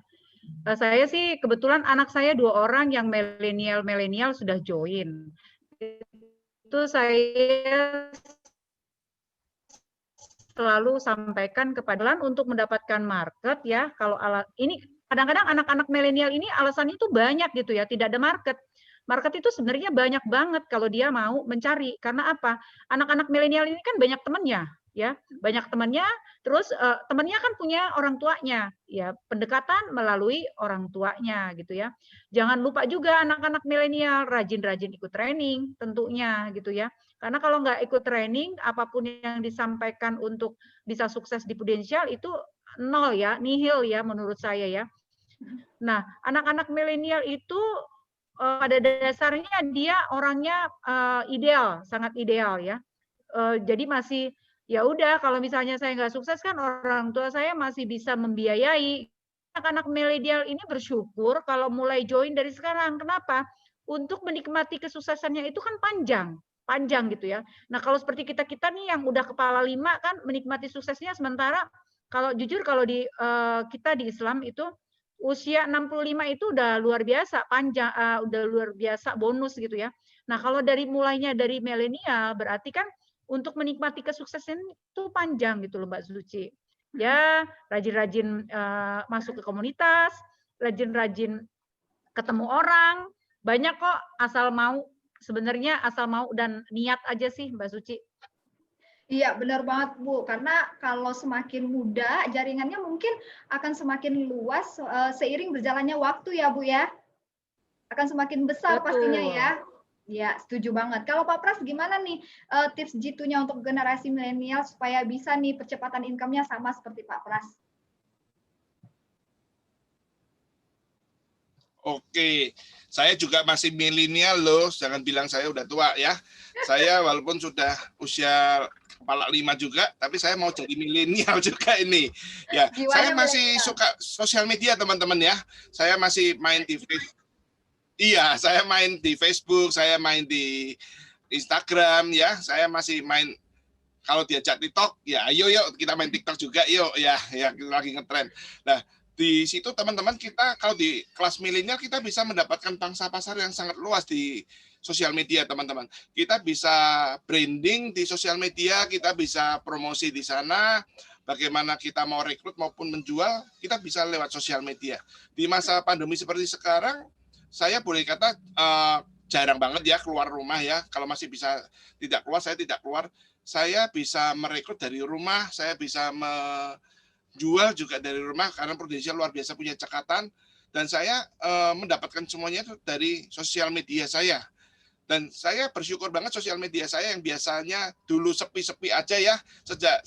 Saya sih kebetulan anak saya 2 orang yang milenial sudah join. Itu saya selalu sampaikan kepada untuk mendapatkan market ya. Kalau ini kadang-kadang anak-anak milenial ini alasannya itu banyak gitu ya, tidak ada market. Market itu sebenarnya banyak banget kalau dia mau mencari. Karena apa? Anak-anak milenial ini kan banyak temannya ya, banyak temannya, terus temannya kan punya orang tuanya, ya pendekatan melalui orang tuanya gitu ya. Jangan lupa juga anak-anak milenial rajin-rajin ikut training tentunya gitu ya. Karena kalau nggak ikut training, apapun yang disampaikan untuk bisa sukses di Prudential itu nol ya, nihil ya menurut saya ya. Nah, anak-anak milenial itu pada dasarnya dia orangnya ideal, sangat ideal ya. Jadi masih ya udah kalau misalnya saya nggak sukses kan orang tua saya masih bisa membiayai. Anak-anak milenial ini bersyukur kalau mulai join dari sekarang. Kenapa? Untuk menikmati kesuksesannya itu kan panjang gitu ya. Nah kalau seperti kita nih yang udah kepala 5 kan menikmati suksesnya, sementara kalau jujur kalau di kita di Islam itu usia 65 itu udah luar biasa panjang, udah luar biasa bonus gitu ya. Nah kalau mulainya dari milenial berarti kan untuk menikmati kesuksesan itu panjang gitu loh Mbak Suci. Ya rajin-rajin masuk ke komunitas, rajin-rajin ketemu orang, banyak kok asal mau, sebenarnya asal mau dan niat aja sih Mbak Suci. Iya, benar banget Bu. Karena kalau semakin muda, jaringannya mungkin akan semakin luas seiring berjalannya waktu ya Bu ya. Akan semakin besar pastinya ya. Ya, setuju banget. Kalau Pak Pras gimana nih tips jitu-nya untuk generasi milenial supaya bisa nih percepatan income-nya sama seperti Pak Pras? Oke, saya juga masih milenial loh, jangan bilang saya udah tua ya. Saya walaupun sudah usia kepala 5 juga, tapi saya mau jadi milenial juga ini. Ya, saya masih suka sosial media teman-teman ya. Saya masih main di Facebook. Iya, saya main di Facebook, saya main di Instagram ya. Saya masih main kalau diajak TikTok, ya ayo yuk kita main TikTok juga yuk ya kita lagi ngetren. Nah, di situ teman-teman kita kalau di kelas milenial kita bisa mendapatkan pangsa pasar yang sangat luas di sosial media teman-teman. Kita bisa branding di sosial media, kita bisa promosi di sana. Bagaimana kita mau rekrut maupun menjual, kita bisa lewat sosial media. Di masa pandemi seperti sekarang, saya boleh kata jarang banget ya keluar rumah ya. Kalau masih bisa tidak keluar, saya tidak keluar. Saya bisa merekrut dari rumah, saya bisa jual juga dari rumah karena Prudential luar biasa punya cekatan, dan saya mendapatkan semuanya dari sosial media saya. Dan saya bersyukur banget sosial media saya yang biasanya dulu sepi-sepi aja ya, sejak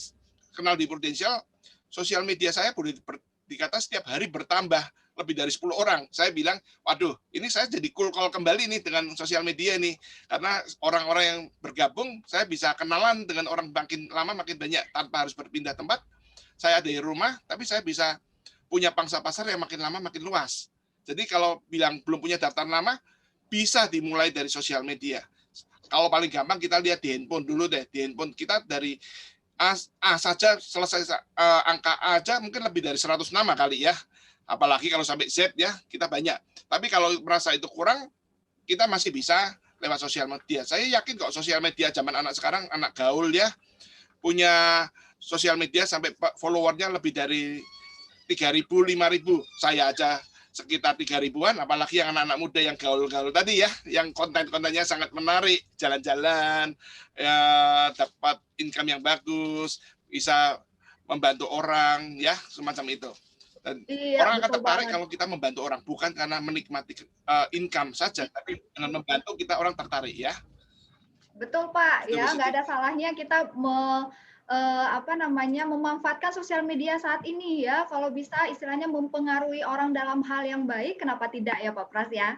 kenal di Prudential, sosial media saya boleh dikata setiap hari bertambah lebih dari 10 orang. Saya bilang, waduh, ini saya jadi cool call kembali nih dengan sosial media nih. Karena orang-orang yang bergabung, saya bisa kenalan dengan orang makin lama makin banyak tanpa harus berpindah tempat. Saya ada di rumah, tapi saya bisa punya pangsa pasar yang makin lama makin luas. Jadi kalau bilang belum punya daftar nama, bisa dimulai dari sosial media. Kalau paling gampang kita lihat di handphone dulu deh. Di handphone kita dari A saja selesai angka A aja mungkin lebih dari 100 nama kali ya. Apalagi kalau sampai Z ya, kita banyak. Tapi kalau merasa itu kurang, kita masih bisa lewat sosial media. Saya yakin kok sosial media zaman anak sekarang, anak gaul ya, punya sosial media sampai followernya lebih dari 3.000, 5.000. Saya aja sekitar 3.000-an, apalagi yang anak-anak muda yang gaul-gaul tadi ya, yang konten-kontennya sangat menarik, jalan-jalan, ya, dapat income yang bagus, bisa membantu orang, ya, semacam itu. Dan orang akan tertarik kalau kita membantu orang, bukan karena menikmati income saja, tapi dengan membantu kita orang tertarik ya. Betul Pak, ya nggak ada salahnya kita memanfaatkan sosial media saat ini ya, kalau bisa istilahnya mempengaruhi orang dalam hal yang baik, kenapa tidak ya Pak Pras ya?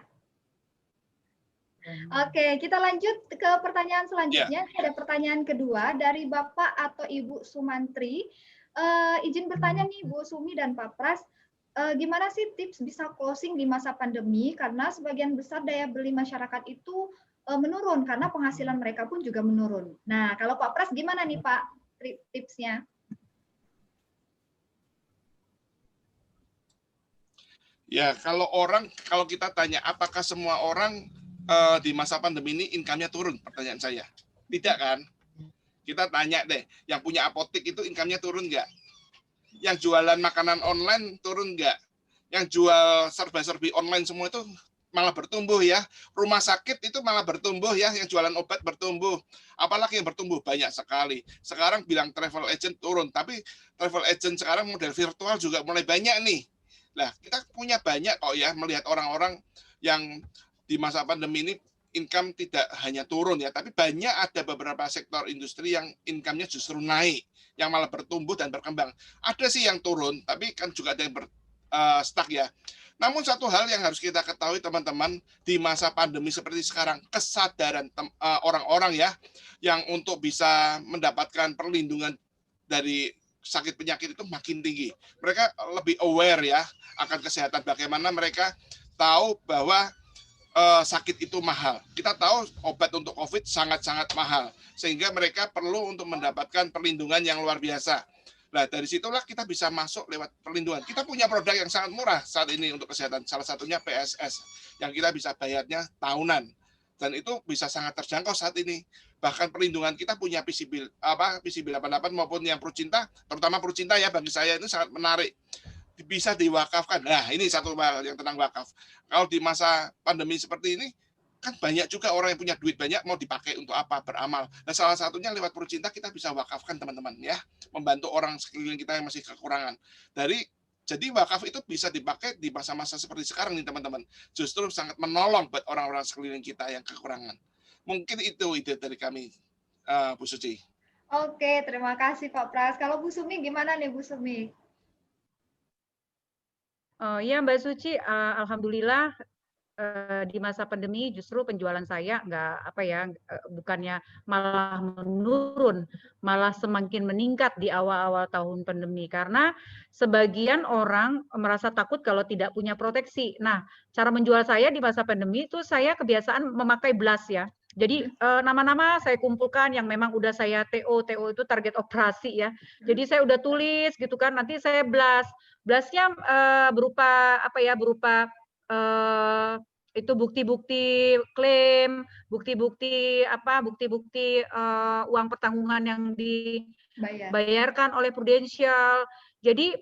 Oke, kita lanjut ke pertanyaan selanjutnya. Ada pertanyaan kedua dari Bapak atau Ibu Sumantri. Izin bertanya nih Bu Sumi dan Pak Pras, gimana sih tips bisa closing di masa pandemi karena sebagian besar daya beli masyarakat itu menurun karena penghasilan mereka pun juga menurun. Nah, kalau Pak Pras gimana nih Pak tipsnya? Ya, kalau kita tanya apakah semua orang di masa pandemi ini income-nya turun, pertanyaan saya. Tidak kan? Kita tanya deh, yang punya apotek itu income-nya turun nggak? Yang jualan makanan online turun nggak? Yang jual serba-serbi online semua itu malah bertumbuh ya. Rumah sakit itu malah bertumbuh ya, yang jualan obat bertumbuh. Apalagi yang bertumbuh banyak sekali. Sekarang bilang travel agent turun, tapi travel agent sekarang model virtual juga mulai banyak nih. Nah, kita punya banyak kok ya melihat orang-orang yang di masa pandemi ini income tidak hanya turun ya, tapi banyak ada beberapa sektor industri yang income-nya justru naik, yang malah bertumbuh dan berkembang. Ada sih yang turun, tapi kan juga ada yang stuck ya. Namun satu hal yang harus kita ketahui teman-teman, di masa pandemi seperti sekarang, kesadaran orang-orang ya yang untuk bisa mendapatkan perlindungan dari sakit penyakit itu makin tinggi. Mereka lebih aware ya akan kesehatan, bagaimana mereka tahu bahwa sakit itu mahal. Kita tahu obat untuk COVID sangat-sangat mahal, sehingga mereka perlu untuk mendapatkan perlindungan yang luar biasa. Nah, dari situlah kita bisa masuk lewat perlindungan. Kita punya produk yang sangat murah saat ini untuk kesehatan. Salah satunya PSS, yang kita bisa bayarnya tahunan. Dan itu bisa sangat terjangkau saat ini. Bahkan perlindungan kita punya Visibil 88 maupun yang Procinta, terutama Procinta ya, bagi saya itu sangat menarik. Bisa diwakafkan. Nah, ini satu hal yang tentang wakaf. Kalau di masa pandemi seperti ini, kan banyak juga orang yang punya duit banyak mau dipakai untuk apa? Beramal. Nah, salah satunya lewat Procinta kita bisa wakafkan teman-teman ya, membantu orang sekeliling kita yang masih kekurangan. Jadi wakaf itu bisa dipakai di masa-masa seperti sekarang nih teman-teman. Justru sangat menolong buat orang-orang sekeliling kita yang kekurangan. Mungkin itu ide dari kami, Bu Suci. Oke, terima kasih Pak Pras. Kalau Bu Sumi gimana nih Bu Sumi? Ya Mbak Suci, alhamdulillah di masa pandemi justru penjualan saya bukannya malah menurun, malah semakin meningkat di awal-awal tahun pandemi karena sebagian orang merasa takut kalau tidak punya proteksi. Nah, cara menjual saya di masa pandemi itu saya kebiasaan memakai blast ya. Jadi nama-nama saya kumpulkan yang memang udah saya TO itu target operasi ya. Jadi saya udah tulis gitu kan, nanti saya blast. Blastnya berupa itu bukti-bukti klaim, bukti-bukti uang pertanggungan yang dibayarkan oleh Prudential. Jadi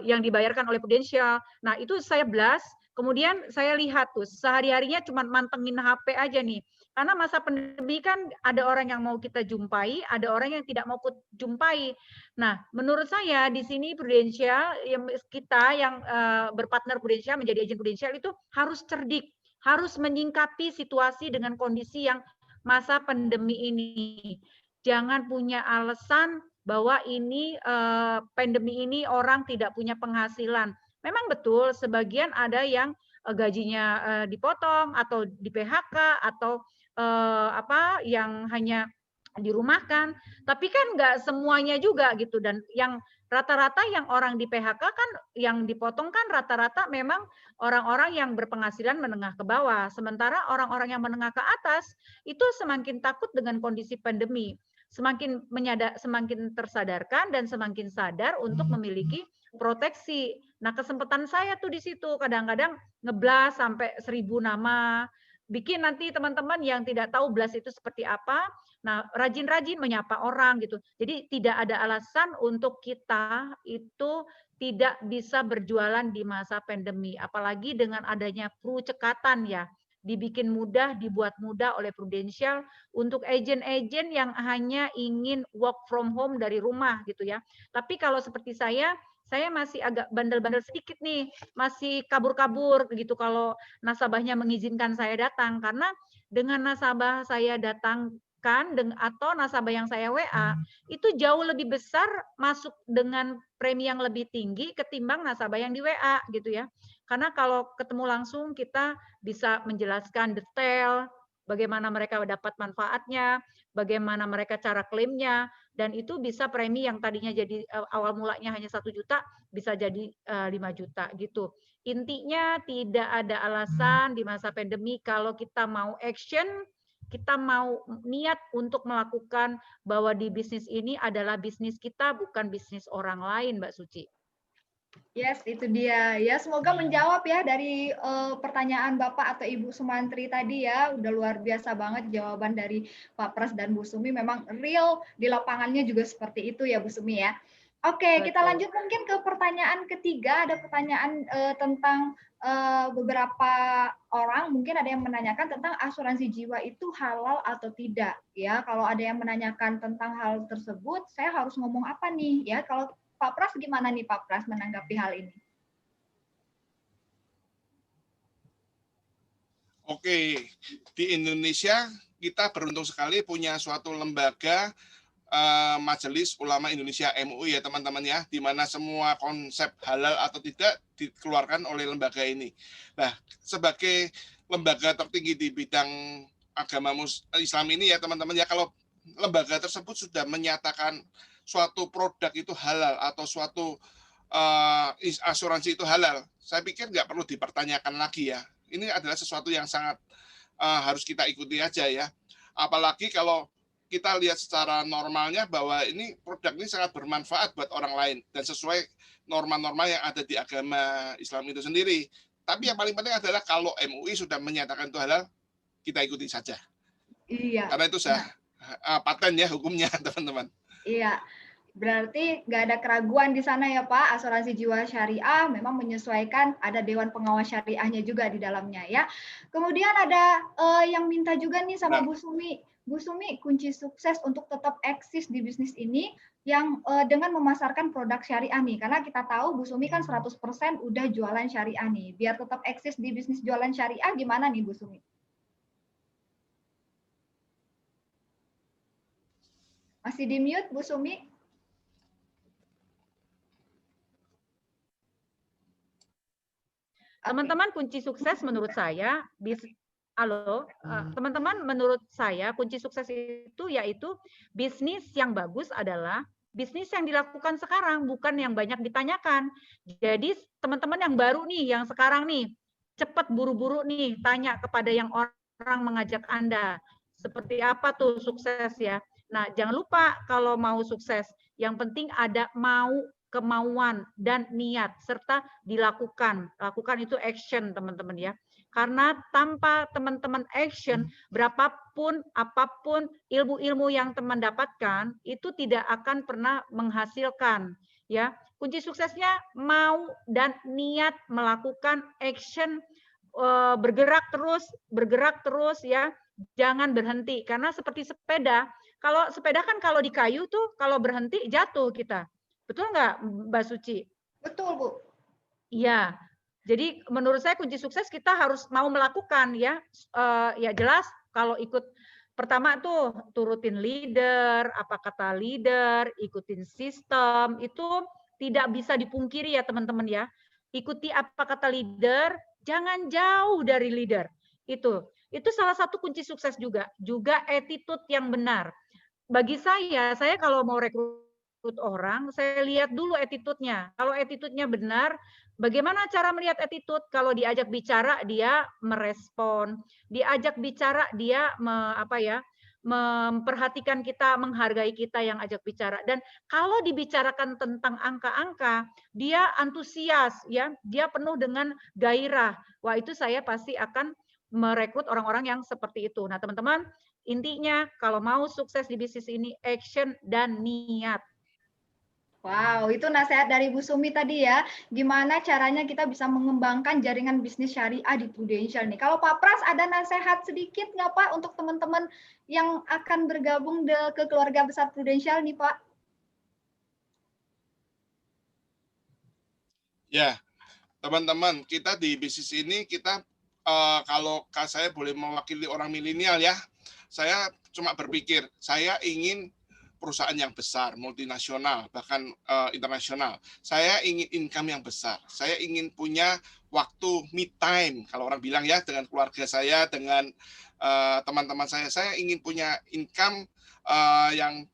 yang dibayarkan oleh Prudential. Nah, itu saya blast, kemudian saya lihat tuh sehari-harinya cuma mantengin HP aja nih. Karena masa pandemi kan ada orang yang mau kita jumpai, ada orang yang tidak mau jumpai. Nah, menurut saya di sini Prudential, kita yang berpartner Prudential, menjadi agen Prudential itu harus cerdik, harus menyingkapi situasi dengan kondisi yang masa pandemi ini. Jangan punya alasan bahwa ini pandemi ini orang tidak punya penghasilan. Memang betul, sebagian ada yang gajinya dipotong atau di PHK atau yang hanya dirumahkan, tapi kan nggak semuanya juga gitu, dan yang rata-rata yang orang di PHK kan yang dipotong kan rata-rata memang orang-orang yang berpenghasilan menengah ke bawah, sementara orang-orang yang menengah ke atas itu semakin takut dengan kondisi pandemi, semakin tersadarkan dan semakin sadar untuk memiliki proteksi. Nah, kesempatan saya tuh di situ kadang-kadang ngeblas sampai 1000 nama. Bikin nanti teman-teman yang tidak tahu blast itu seperti apa, nah rajin-rajin menyapa orang gitu. Jadi tidak ada alasan untuk kita itu tidak bisa berjualan di masa pandemi, apalagi dengan adanya cekatan ya, dibikin mudah, dibuat mudah oleh Prudential untuk agen-agen yang hanya ingin work from home dari rumah gitu ya. Tapi kalau seperti saya masih agak bandel-bandel sedikit nih, masih kabur-kabur gitu kalau nasabahnya mengizinkan saya datang, karena dengan nasabah saya datangkan atau nasabah yang saya WA itu jauh lebih besar masuk dengan premi yang lebih tinggi ketimbang nasabah yang di WA gitu ya. Karena kalau ketemu langsung kita bisa menjelaskan detail bagaimana mereka dapat manfaatnya, bagaimana mereka cara klaimnya, dan itu bisa premi yang tadinya jadi awal mulanya hanya 1 juta bisa jadi 5 juta gitu. Intinya tidak ada alasan di masa pandemi kalau kita mau action, kita mau niat untuk melakukan bahwa di bisnis ini adalah bisnis kita, bukan bisnis orang lain, Mbak Suci. Yes, itu dia. Ya, semoga menjawab ya dari pertanyaan Bapak atau Ibu Sumantri tadi ya. Udah luar biasa banget jawaban dari Pak Pras dan Bu Sumi. Memang real di lapangannya juga seperti itu ya Bu Sumi ya. Oke, kita lanjut mungkin ke pertanyaan ketiga. Ada pertanyaan tentang beberapa orang, mungkin ada yang menanyakan tentang asuransi jiwa itu halal atau tidak. Ya, kalau ada yang menanyakan tentang hal tersebut, saya harus ngomong apa nih? Ya, kalau Pak Pras gimana nih Pak Pras menanggapi hal ini? Oke, di Indonesia kita beruntung sekali punya suatu lembaga Majelis Ulama Indonesia MUI ya teman-teman ya, di mana semua konsep halal atau tidak dikeluarkan oleh lembaga ini. Nah, sebagai lembaga tertinggi di bidang agama Islam ini ya teman-teman ya, kalau lembaga tersebut sudah menyatakan suatu produk itu halal atau suatu asuransi itu halal, saya pikir nggak perlu dipertanyakan lagi ya. Ini adalah sesuatu yang sangat harus kita ikuti aja ya. Apalagi kalau kita lihat secara normalnya bahwa ini produk ini sangat bermanfaat buat orang lain dan sesuai norma-norma yang ada di agama Islam itu sendiri. Tapi yang paling penting adalah kalau MUI sudah menyatakan itu halal, kita ikuti saja. Iya. Karena itu sudah paten ya hukumnya, teman-teman. Iya. Berarti nggak ada keraguan di sana ya Pak, asuransi jiwa syariah memang menyesuaikan, ada Dewan Pengawas Syariahnya juga di dalamnya ya. Kemudian ada yang minta juga nih sama Bu Sumi. Bu Sumi, kunci sukses untuk tetap eksis di bisnis ini yang dengan memasarkan produk syariah nih. Karena kita tahu Bu Sumi kan 100% udah jualan syariah nih. Biar tetap eksis di bisnis jualan syariah gimana nih Bu Sumi? Masih di mute Bu Sumi? Teman-teman, kunci sukses menurut saya, teman-teman, menurut saya kunci sukses itu yaitu bisnis yang bagus adalah bisnis yang dilakukan sekarang, bukan yang banyak ditanyakan. Jadi teman-teman yang baru nih, yang sekarang nih, cepat buru-buru nih tanya kepada yang orang mengajak Anda. Seperti apa tuh sukses ya. Nah, jangan lupa kalau mau sukses, yang penting ada kemauan dan niat serta dilakukan. Lakukan itu action, teman-teman ya. Karena tanpa teman-teman action, berapapun apapun ilmu-ilmu yang teman dapatkan itu tidak akan pernah menghasilkan ya. Kunci suksesnya mau dan niat melakukan action, bergerak terus ya. Jangan berhenti karena seperti sepeda. Kalau sepeda kan kalau di kayu tuh kalau berhenti jatuh kita. Betul nggak, Mbak Suci? Betul, Bu. Iya. Jadi menurut saya kunci sukses kita harus mau melakukan ya. Ya jelas kalau ikut pertama tuh turutin leader, apa kata leader, ikutin sistem, itu tidak bisa dipungkiri ya teman-teman ya. Ikuti apa kata leader, jangan jauh dari leader. Itu salah satu kunci sukses juga. Juga attitude yang benar. Bagi saya kalau mau rekrut orang, saya lihat dulu attitude-nya. Kalau attitude-nya benar, bagaimana cara melihat attitude? Kalau diajak bicara, dia merespon. Diajak bicara, dia memperhatikan kita, menghargai kita yang ajak bicara. Dan kalau dibicarakan tentang angka-angka, dia antusias, ya, dia penuh dengan gairah. Wah, itu saya pasti akan merekrut orang-orang yang seperti itu. Nah, teman-teman, intinya kalau mau sukses di bisnis ini, action dan niat. Wow, itu nasihat dari Bu Sumi tadi ya. Gimana caranya kita bisa mengembangkan jaringan bisnis syariah di Prudential nih. Kalau Pak Pras ada nasihat sedikit nggak Pak untuk teman-teman yang akan bergabung ke keluarga besar Prudential nih Pak? Ya, teman-teman, kita di bisnis ini kita kalau saya boleh mewakili orang milenial ya, saya cuma berpikir saya ingin perusahaan yang besar, multinasional, bahkan internasional. Saya ingin income yang besar. Saya ingin punya waktu me time, kalau orang bilang ya, dengan keluarga saya, dengan teman-teman saya. Saya ingin punya income yang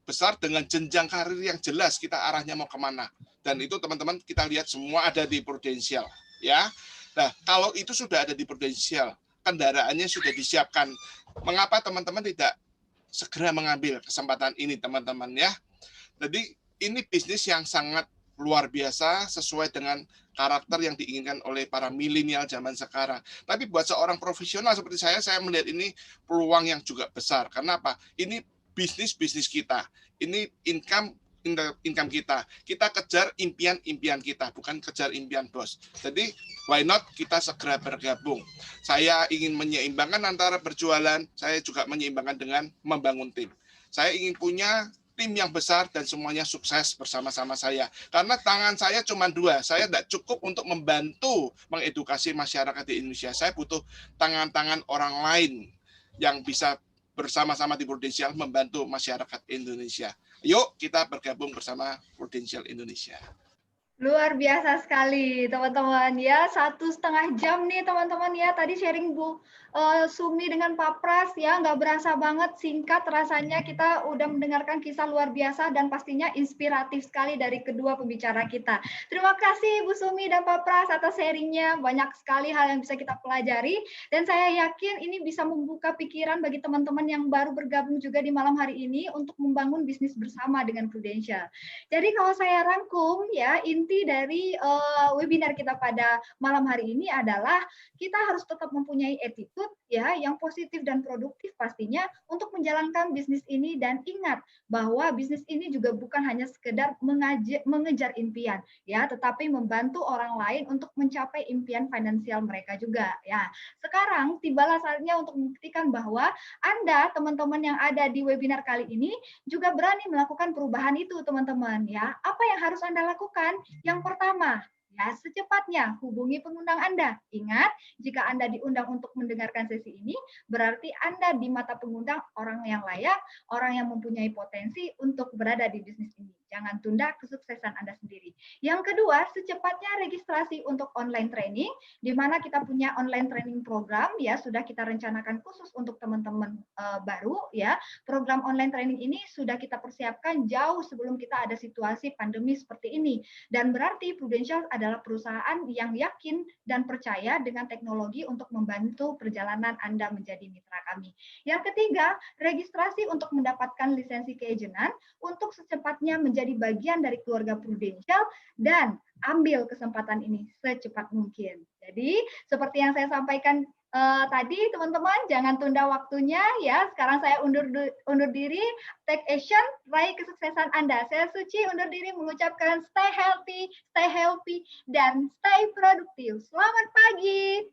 besar dengan jenjang karir yang jelas kita arahnya mau kemana. Dan itu teman-teman kita lihat semua ada di Prudential. Ya. Nah, kalau itu sudah ada di Prudential, kendaraannya sudah disiapkan. Mengapa teman-teman tidak segera mengambil kesempatan ini teman-teman ya. Jadi ini bisnis yang sangat luar biasa sesuai dengan karakter yang diinginkan oleh para milenial zaman sekarang. Tapi buat seorang profesional seperti saya melihat ini peluang yang juga besar. Karena apa? Ini bisnis kita. Ini income kita. Kita kejar impian kita, bukan kejar impian bos. Jadi why not kita segera bergabung. Saya ingin menyeimbangkan antara berjualan, saya juga menyeimbangkan dengan membangun tim. Saya ingin punya tim yang besar dan semuanya sukses bersama-sama saya. Karena tangan saya cuma 2, saya tidak cukup untuk membantu mengedukasi masyarakat di Indonesia. Saya butuh tangan-tangan orang lain yang bisa bersama-sama di Prudential membantu masyarakat Indonesia. Yuk kita bergabung bersama Prudential Indonesia. Luar biasa sekali teman-teman ya, 1,5 jam nih teman-teman ya, tadi sharing Bu Sumi dengan Pak Pras ya, nggak berasa banget, singkat rasanya kita udah mendengarkan kisah luar biasa dan pastinya inspiratif sekali dari kedua pembicara kita. Terima kasih Bu Sumi dan Pak Pras atas sharingnya, banyak sekali hal yang bisa kita pelajari dan saya yakin ini bisa membuka pikiran bagi teman-teman yang baru bergabung juga di malam hari ini untuk membangun bisnis bersama dengan Prudential. Jadi kalau saya rangkum ya, inti dari webinar kita pada malam hari ini adalah kita harus tetap mempunyai attitude ya yang positif dan produktif pastinya untuk menjalankan bisnis ini, dan ingat bahwa bisnis ini juga bukan hanya sekedar mengejar impian ya, tetapi membantu orang lain untuk mencapai impian finansial mereka juga ya. Sekarang tibalah saatnya untuk membuktikan bahwa Anda teman-teman yang ada di webinar kali ini juga berani melakukan perubahan itu teman-teman ya. Apa yang harus Anda lakukan? Yang pertama, ya secepatnya hubungi pengundang Anda. Ingat, jika Anda diundang untuk mendengarkan sesi ini, berarti Anda di mata pengundang orang yang layak, orang yang mempunyai potensi untuk berada di bisnis ini. Jangan tunda kesuksesan Anda sendiri. Yang kedua, secepatnya registrasi untuk online training, di mana kita punya online training program, ya sudah kita rencanakan khusus untuk teman-teman baru, ya. Program online training ini sudah kita persiapkan jauh sebelum kita ada situasi pandemi seperti ini. Dan berarti Prudential adalah perusahaan yang yakin dan percaya dengan teknologi untuk membantu perjalanan Anda menjadi mitra kami. Yang ketiga, registrasi untuk mendapatkan lisensi keagentan untuk secepatnya menjadi bagian dari keluarga Prudential dan ambil kesempatan ini secepat mungkin. Jadi, seperti yang saya sampaikan tadi, teman-teman, jangan tunda waktunya ya. Sekarang saya undur diri, take action, raih kesuksesan Anda. Saya Suci undur diri mengucapkan stay healthy, dan stay produktif. Selamat pagi.